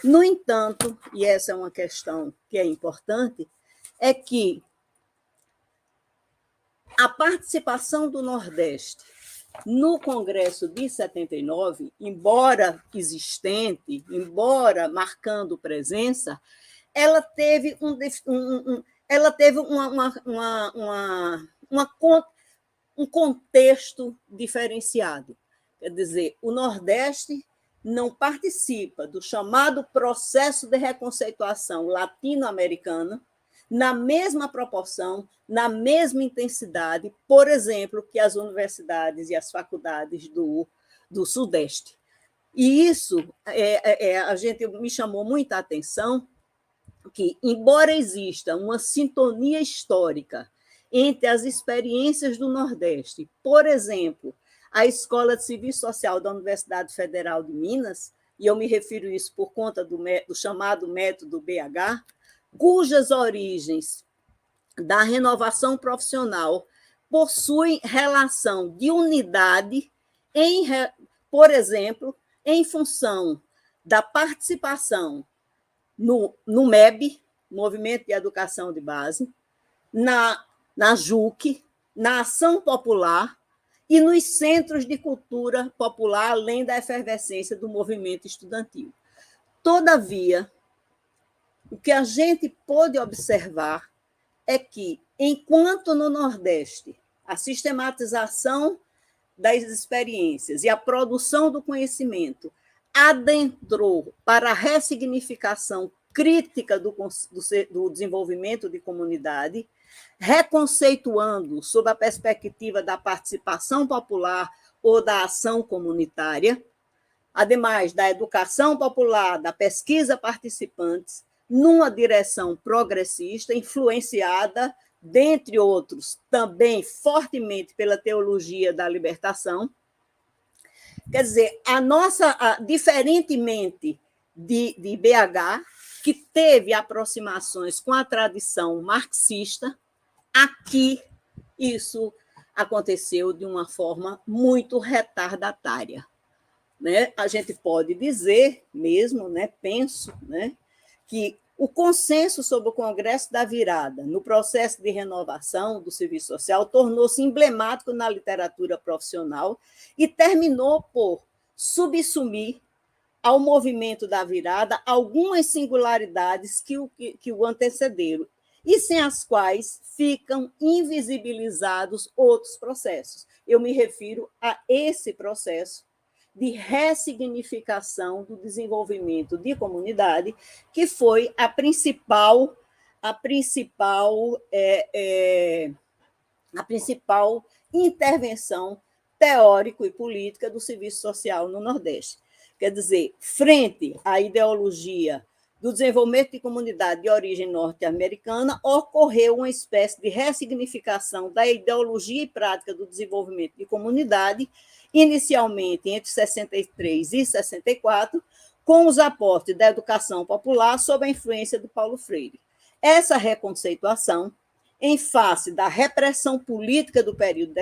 No entanto, e essa é uma questão que é importante, é que a participação do Nordeste no Congresso de 79, embora existente, embora marcando presença, ela teve um contexto diferenciado. Quer dizer, o Nordeste não participa do chamado processo de reconceituação latino-americana na mesma proporção, na mesma intensidade, por exemplo, que as universidades e as faculdades do Sudeste. E isso me chamou muita atenção, que, embora exista uma sintonia histórica entre as experiências do Nordeste, por exemplo, a Escola de Serviço Social da Universidade Federal de Minas, e eu me refiro a isso por conta do chamado método BH, cujas origens da renovação profissional possuem relação de unidade, por exemplo, em função da participação no MEB, Movimento de Educação de Base, na JUC, na Ação Popular e nos centros de cultura popular, além da efervescência do movimento estudantil. Todavia, o que a gente pôde observar é que, enquanto no Nordeste a sistematização das experiências e a produção do conhecimento adentrou para a ressignificação crítica do desenvolvimento de comunidade, reconceituando sob a perspectiva da participação popular ou da ação comunitária, ademais da educação popular, da pesquisa participantes, numa direção progressista, influenciada, dentre outros, também fortemente pela teologia da libertação. Quer dizer, diferentemente de BH, que teve aproximações com a tradição marxista, aqui isso aconteceu de uma forma muito retardatária. Né? A gente pode dizer mesmo, né, penso, né, que o consenso sobre o Congresso da Virada no processo de renovação do serviço social tornou-se emblemático na literatura profissional e terminou por subsumir ao movimento da virada algumas singularidades que o antecederam, e sem as quais ficam invisibilizados outros processos. Eu me refiro a esse processo de ressignificação do desenvolvimento de comunidade, que foi a principal intervenção teórico e política do serviço social no Nordeste. Quer dizer, frente à ideologia do desenvolvimento de comunidade de origem norte-americana, ocorreu uma espécie de ressignificação da ideologia e prática do desenvolvimento de comunidade, inicialmente entre 63 e 64, com os aportes da educação popular sob a influência de Paulo Freire. Essa reconceituação, em face da repressão política do período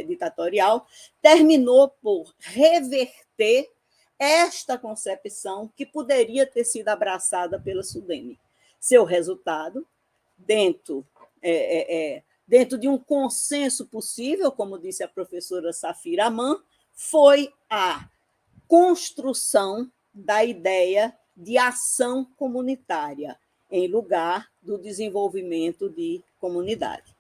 ditatorial, terminou por reverter esta concepção que poderia ter sido abraçada pela SUDEME. Seu resultado, dentro de um consenso possível, como disse a professora Safira Aman, foi a construção da ideia de ação comunitária, em lugar do desenvolvimento de comunidade.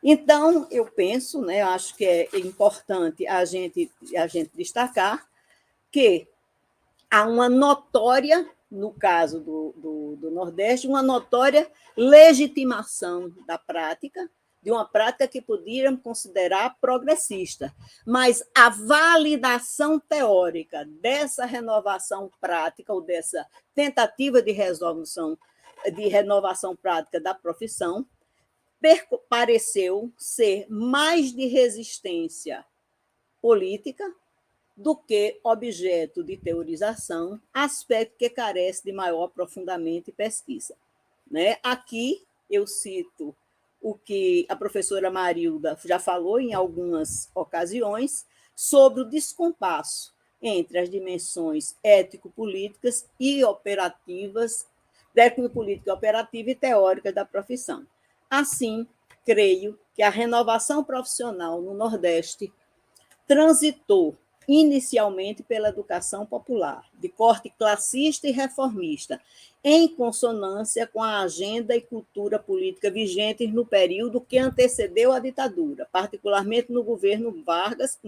Então, eu penso, né, acho que é importante a gente destacar que há uma notória, no caso do Nordeste, uma notória legitimação da prática, de uma prática que podíamos considerar progressista, mas a validação teórica dessa renovação prática ou dessa tentativa de renovação prática da profissão pareceu ser mais de resistência política do que objeto de teorização, aspecto que carece de maior aprofundamento e pesquisa. Né? Aqui eu cito o que a professora Marilda já falou em algumas ocasiões, sobre o descompasso entre as dimensões ético-políticas e operativas, técnico-política operativa e teórica da profissão. Assim, creio que a renovação profissional no Nordeste transitou inicialmente pela educação popular, de corte classista e reformista, em consonância com a agenda e cultura política vigentes no período que antecedeu a ditadura, particularmente no governo Vargas.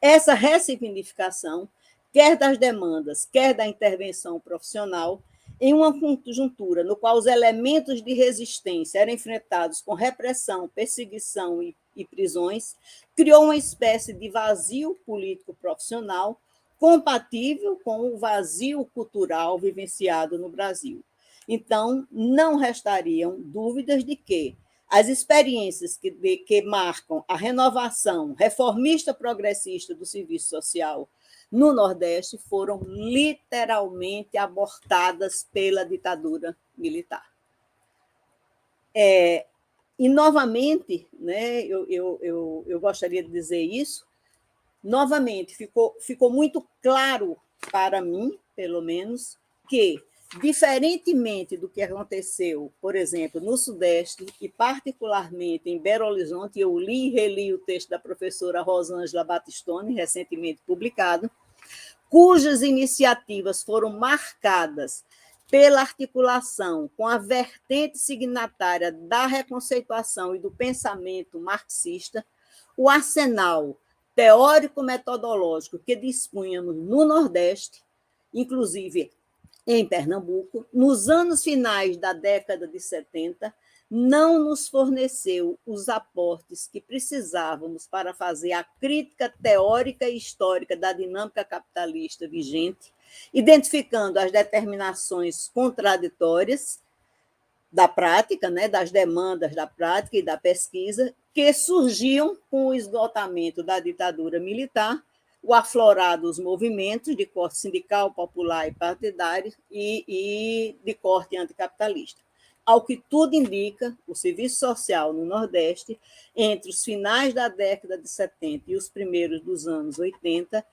Essa ressignificação, quer das demandas, quer da intervenção profissional, em uma conjuntura no qual os elementos de resistência eram enfrentados com repressão, perseguição e prisões, criou uma espécie de vazio político profissional compatível com o vazio cultural vivenciado no Brasil. Então, não restariam dúvidas de que as experiências que marcam a renovação reformista progressista do serviço social no Nordeste foram literalmente abortadas pela ditadura militar. E, novamente, né, eu gostaria de dizer isso, novamente, ficou muito claro para mim, pelo menos, que, diferentemente do que aconteceu, por exemplo, no Sudeste, e particularmente em Belo Horizonte, eu li e reli o texto da professora Rosângela Battistoni, recentemente publicado, cujas iniciativas foram marcadas pela articulação com a vertente signatária da reconceituação e do pensamento marxista, o arsenal teórico-metodológico que dispunhamos no Nordeste, inclusive em Pernambuco, nos anos finais da década de 70, não nos forneceu os aportes que precisávamos para fazer a crítica teórica e histórica da dinâmica capitalista vigente, identificando as determinações contraditórias da prática, né, das demandas da prática e da pesquisa, que surgiam com o esgotamento da ditadura militar, o aflorar dos movimentos de corte sindical, popular e partidário e de corte anticapitalista. Ao que tudo indica, o serviço social no Nordeste, entre os finais da década de 70 e os primeiros dos anos 80,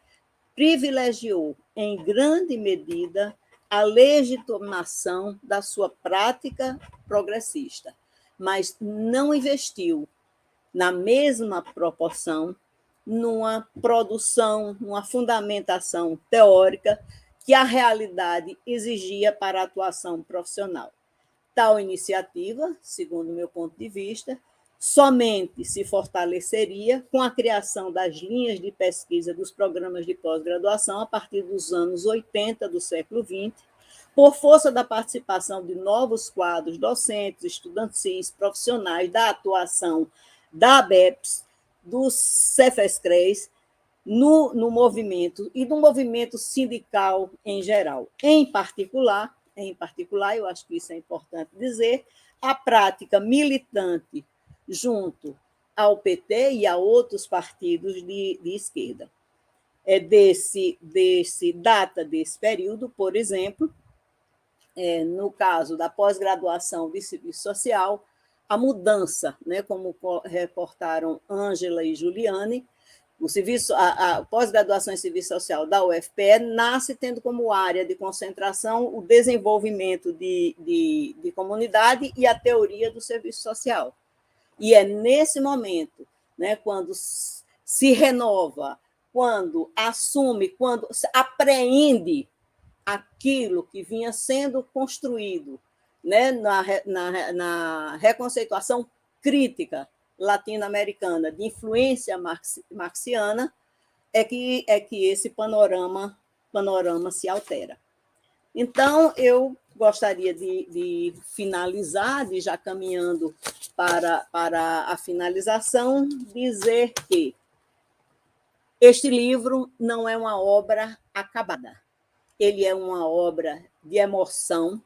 privilegiou, em grande medida, a legitimação da sua prática progressista, mas não investiu na mesma proporção numa produção, numa fundamentação teórica que a realidade exigia para a atuação profissional. Tal iniciativa, segundo o meu ponto de vista, somente se fortaleceria com a criação das linhas de pesquisa dos programas de pós-graduação a partir dos anos 80 do século XX, por força da participação de novos quadros docentes, estudantis, profissionais da atuação da ABEPS, dos Cefescres, no movimento e do movimento sindical em geral. Em particular, eu acho que isso é importante dizer, a prática militante junto ao PT e a outros partidos de esquerda. Data desse período, por exemplo, no caso da pós-graduação de serviço social, a mudança, né, como reportaram Ângela e Juliane, a pós-graduação em serviço social da UFPE nasce tendo como área de concentração o desenvolvimento de comunidade e a teoria do serviço social. E é nesse momento, né, quando se renova, quando assume, quando apreende aquilo que vinha sendo construído, né, na reconceituação crítica latino-americana de influência marxiana, é que esse panorama se altera. Então, eu gostaria de finalizar, de já caminhando para a finalização, dizer que este livro não é uma obra acabada. Ele é uma obra de emoção,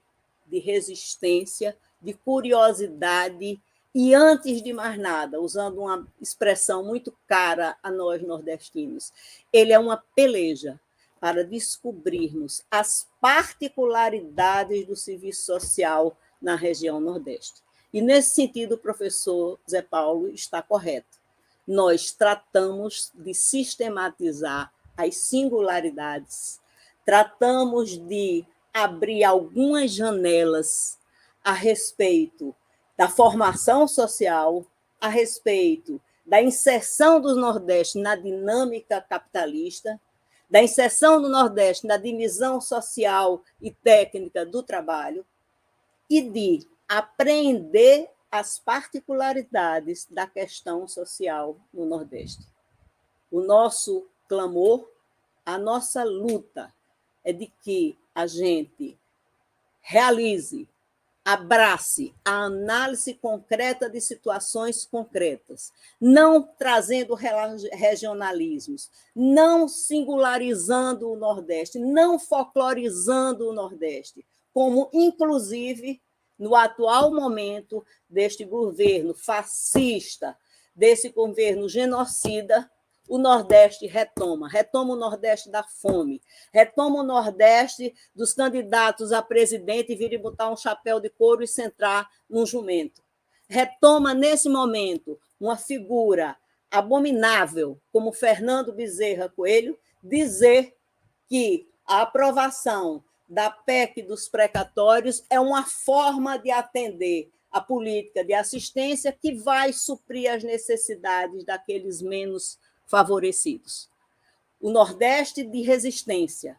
de resistência, de curiosidade e, antes de mais nada, usando uma expressão muito cara a nós nordestinos, ele é uma peleja para descobrirmos as particularidades do serviço social na região Nordeste. E, nesse sentido, o professor Zé Paulo está correto. Nós tratamos de sistematizar as singularidades, tratamos de abrir algumas janelas a respeito da formação social, a respeito da inserção do Nordeste na dinâmica capitalista, da inserção do Nordeste na divisão social e técnica do trabalho, e de apreender as particularidades da questão social no Nordeste. O nosso clamor, a nossa luta é de que a gente realize, abrace a análise concreta de situações concretas, não trazendo regionalismos, não singularizando o Nordeste, não folclorizando o Nordeste, como, inclusive, no atual momento deste governo fascista, desse governo genocida, o Nordeste retoma o Nordeste da fome, retoma o Nordeste dos candidatos a presidente e vir e botar um chapéu de couro e sentar num jumento. Retoma, nesse momento, uma figura abominável, como Fernando Bezerra Coelho, dizer que a aprovação da PEC dos precatórios é uma forma de atender a política de assistência que vai suprir as necessidades daqueles menos favorecidos. O Nordeste de resistência,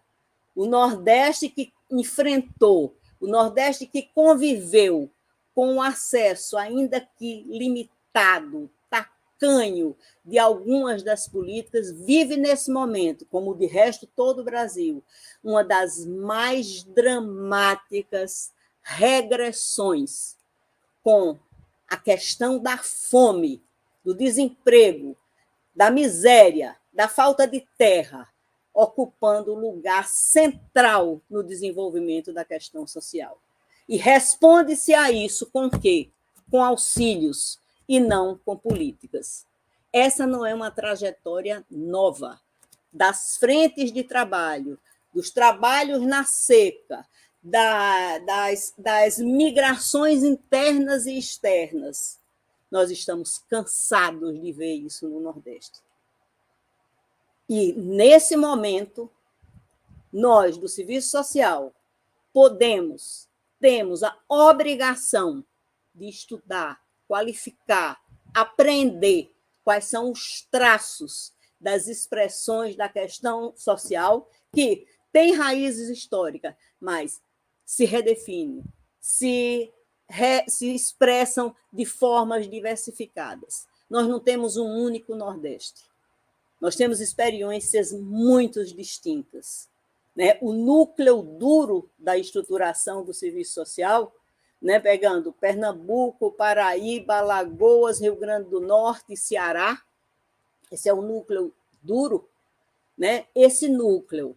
o Nordeste que enfrentou, o Nordeste que conviveu com o acesso, ainda que limitado, tacanho, de algumas das políticas, vive nesse momento, como de resto todo o Brasil, uma das mais dramáticas regressões com a questão da fome, do desemprego, da miséria, da falta de terra, ocupando lugar central no desenvolvimento da questão social. E responde-se a isso com o quê? Com auxílios e não com políticas. Essa não é uma trajetória nova. Das frentes de trabalho, dos trabalhos na seca, das migrações internas e externas, nós estamos cansados de ver isso no Nordeste. E, nesse momento, nós, do Serviço Social, temos a obrigação de estudar, qualificar, aprender quais são os traços das expressões da questão social que têm raízes históricas, mas se redefinem, se expressam de formas diversificadas. Nós não temos um único Nordeste. Nós temos experiências muito distintas. Né? O núcleo duro da estruturação do serviço social, né, pegando Pernambuco, Paraíba, Alagoas, Rio Grande do Norte e Ceará, esse é o núcleo duro, né? Esse núcleo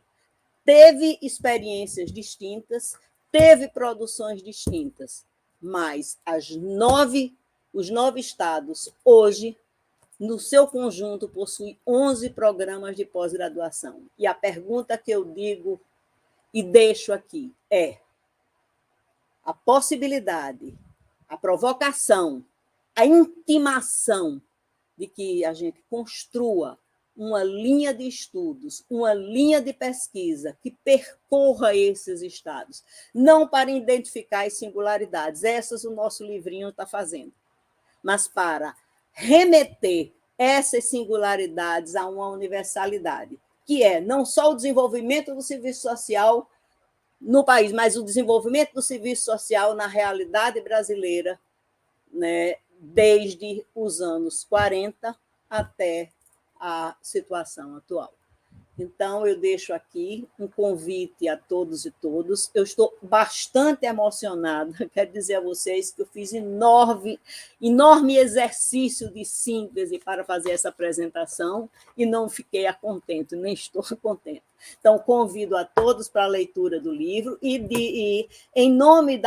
teve experiências distintas, teve produções distintas, mas os 9 estados, hoje, no seu conjunto, possuem 11 programas de pós-graduação. E a pergunta que eu digo e deixo aqui é: a possibilidade, a provocação, a intimação de que a gente construa uma linha de estudos, uma linha de pesquisa que percorra esses estados, não para identificar as singularidades, essas o nosso livrinho está fazendo, mas para remeter essas singularidades a uma universalidade, que é não só o desenvolvimento do serviço social no país, mas o desenvolvimento do serviço social na realidade brasileira, né, desde os anos 40 até a situação atual. Então, eu deixo aqui um convite a todos e todas. Eu estou bastante emocionada, quero dizer a vocês que eu fiz enorme exercício de síntese para fazer essa apresentação e não fiquei contente, nem estou contente. Então, convido a todos para a leitura do livro e em nome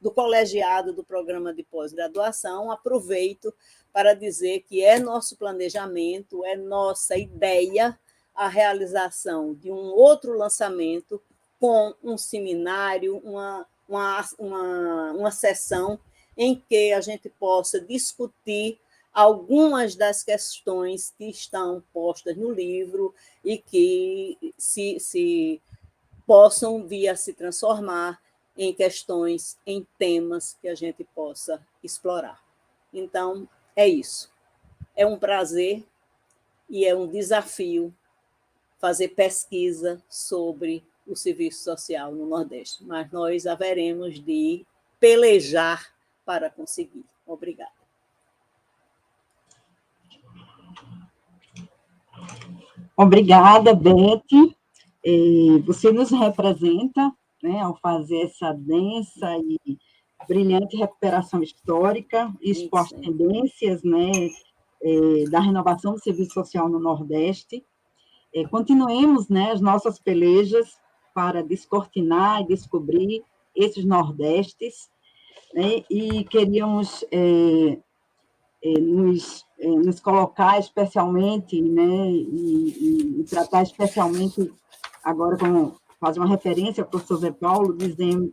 do colegiado do programa de pós-graduação, aproveito para dizer que é nosso planejamento, é nossa ideia a realização de um outro lançamento com um seminário, uma sessão em que a gente possa discutir algumas das questões que estão postas no livro e que se possam vir a se transformar em questões, em temas que a gente possa explorar. Então, é isso. É um prazer e é um desafio fazer pesquisa sobre o serviço social no Nordeste, mas nós haveremos de pelejar para conseguir. Obrigada. Obrigada, Beth. Você nos representa, né, ao fazer essa densa e brilhante recuperação histórica, expor as tendências, né, da renovação do serviço social no Nordeste. Continuemos, né, as nossas pelejas para descortinar e descobrir esses Nordestes, né, e queríamos nos colocar especialmente, né, e tratar especialmente, agora, como fazer uma referência ao professor Zé Paulo,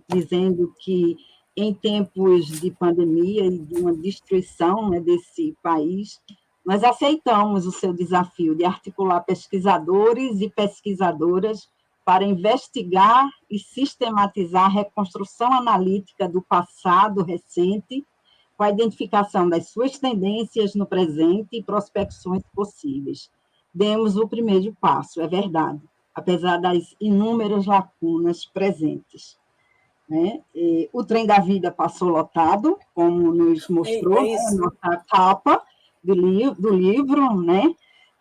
dizendo que, em tempos de pandemia e de uma destruição, né, desse país, nós aceitamos o seu desafio de articular pesquisadores e pesquisadoras para investigar e sistematizar a reconstrução analítica do passado recente, com a identificação das suas tendências no presente e prospecções possíveis. Demos o primeiro passo, é verdade, apesar das inúmeras lacunas presentes. Né? O trem da vida passou lotado, como nos mostrou, né, a nossa capa do livro, né?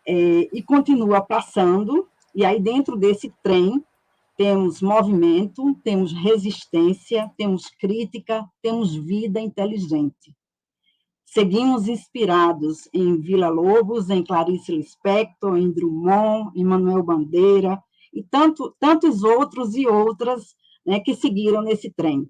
E continua passando, e aí dentro desse trem temos movimento, temos resistência, temos crítica, temos vida inteligente. Seguimos inspirados em Villa-Lobos, em Clarice Lispector, em Drummond, em Manuel Bandeira, e tantos outros e outras, né, que seguiram nesse trem.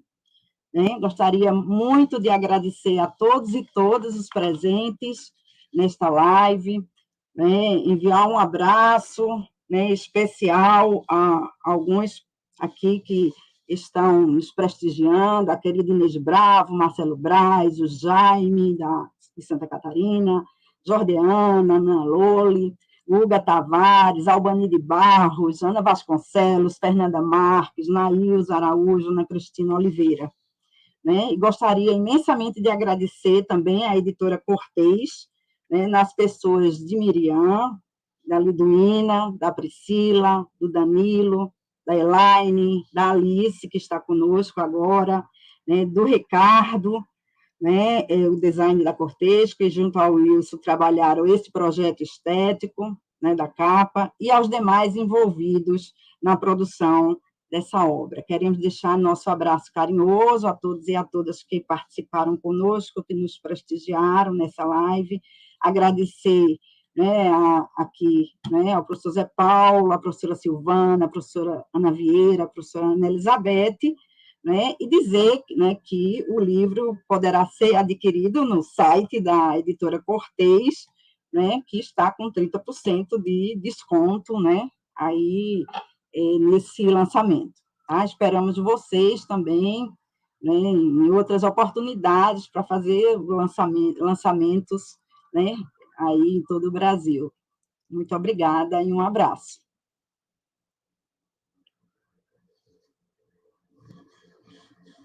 Né? Gostaria muito de agradecer a todos e todas os presentes nesta live, né? Enviar um abraço, né, especial a alguns aqui que estão nos prestigiando, a querida Inês Bravo, Marcelo Braz, o Jaime, de Santa Catarina, Jordeana, Ana Loli, Uga Tavares, Albani de Barros, Ana Vasconcelos, Fernanda Marques, Nailza Araújo, Ana Cristina Oliveira. Né? E gostaria imensamente de agradecer também à editora Cortês, né, nas pessoas de Miriam, da Liduína, da Priscila, do Danilo, da Elaine, da Alice, que está conosco agora, né, do Ricardo, né, o design da Cortês, que junto ao Wilson trabalharam esse projeto estético, né, da capa, e aos demais envolvidos na produção dessa obra. Queremos deixar nosso abraço carinhoso a todos e a todas que participaram conosco, que nos prestigiaram nessa live, agradecer, né, aqui, né, ao professor Zé Paulo, à professora Silvana, à professora Ana Vieira, à professora Ana Elizabeth, né, e dizer, né, que o livro poderá ser adquirido no site da editora Cortês, né, que está com 30% de desconto, né, aí, nesse lançamento. Tá? Esperamos vocês também, né, em outras oportunidades para fazer lançamentos, né, aí em todo o Brasil. Muito obrigada e um abraço.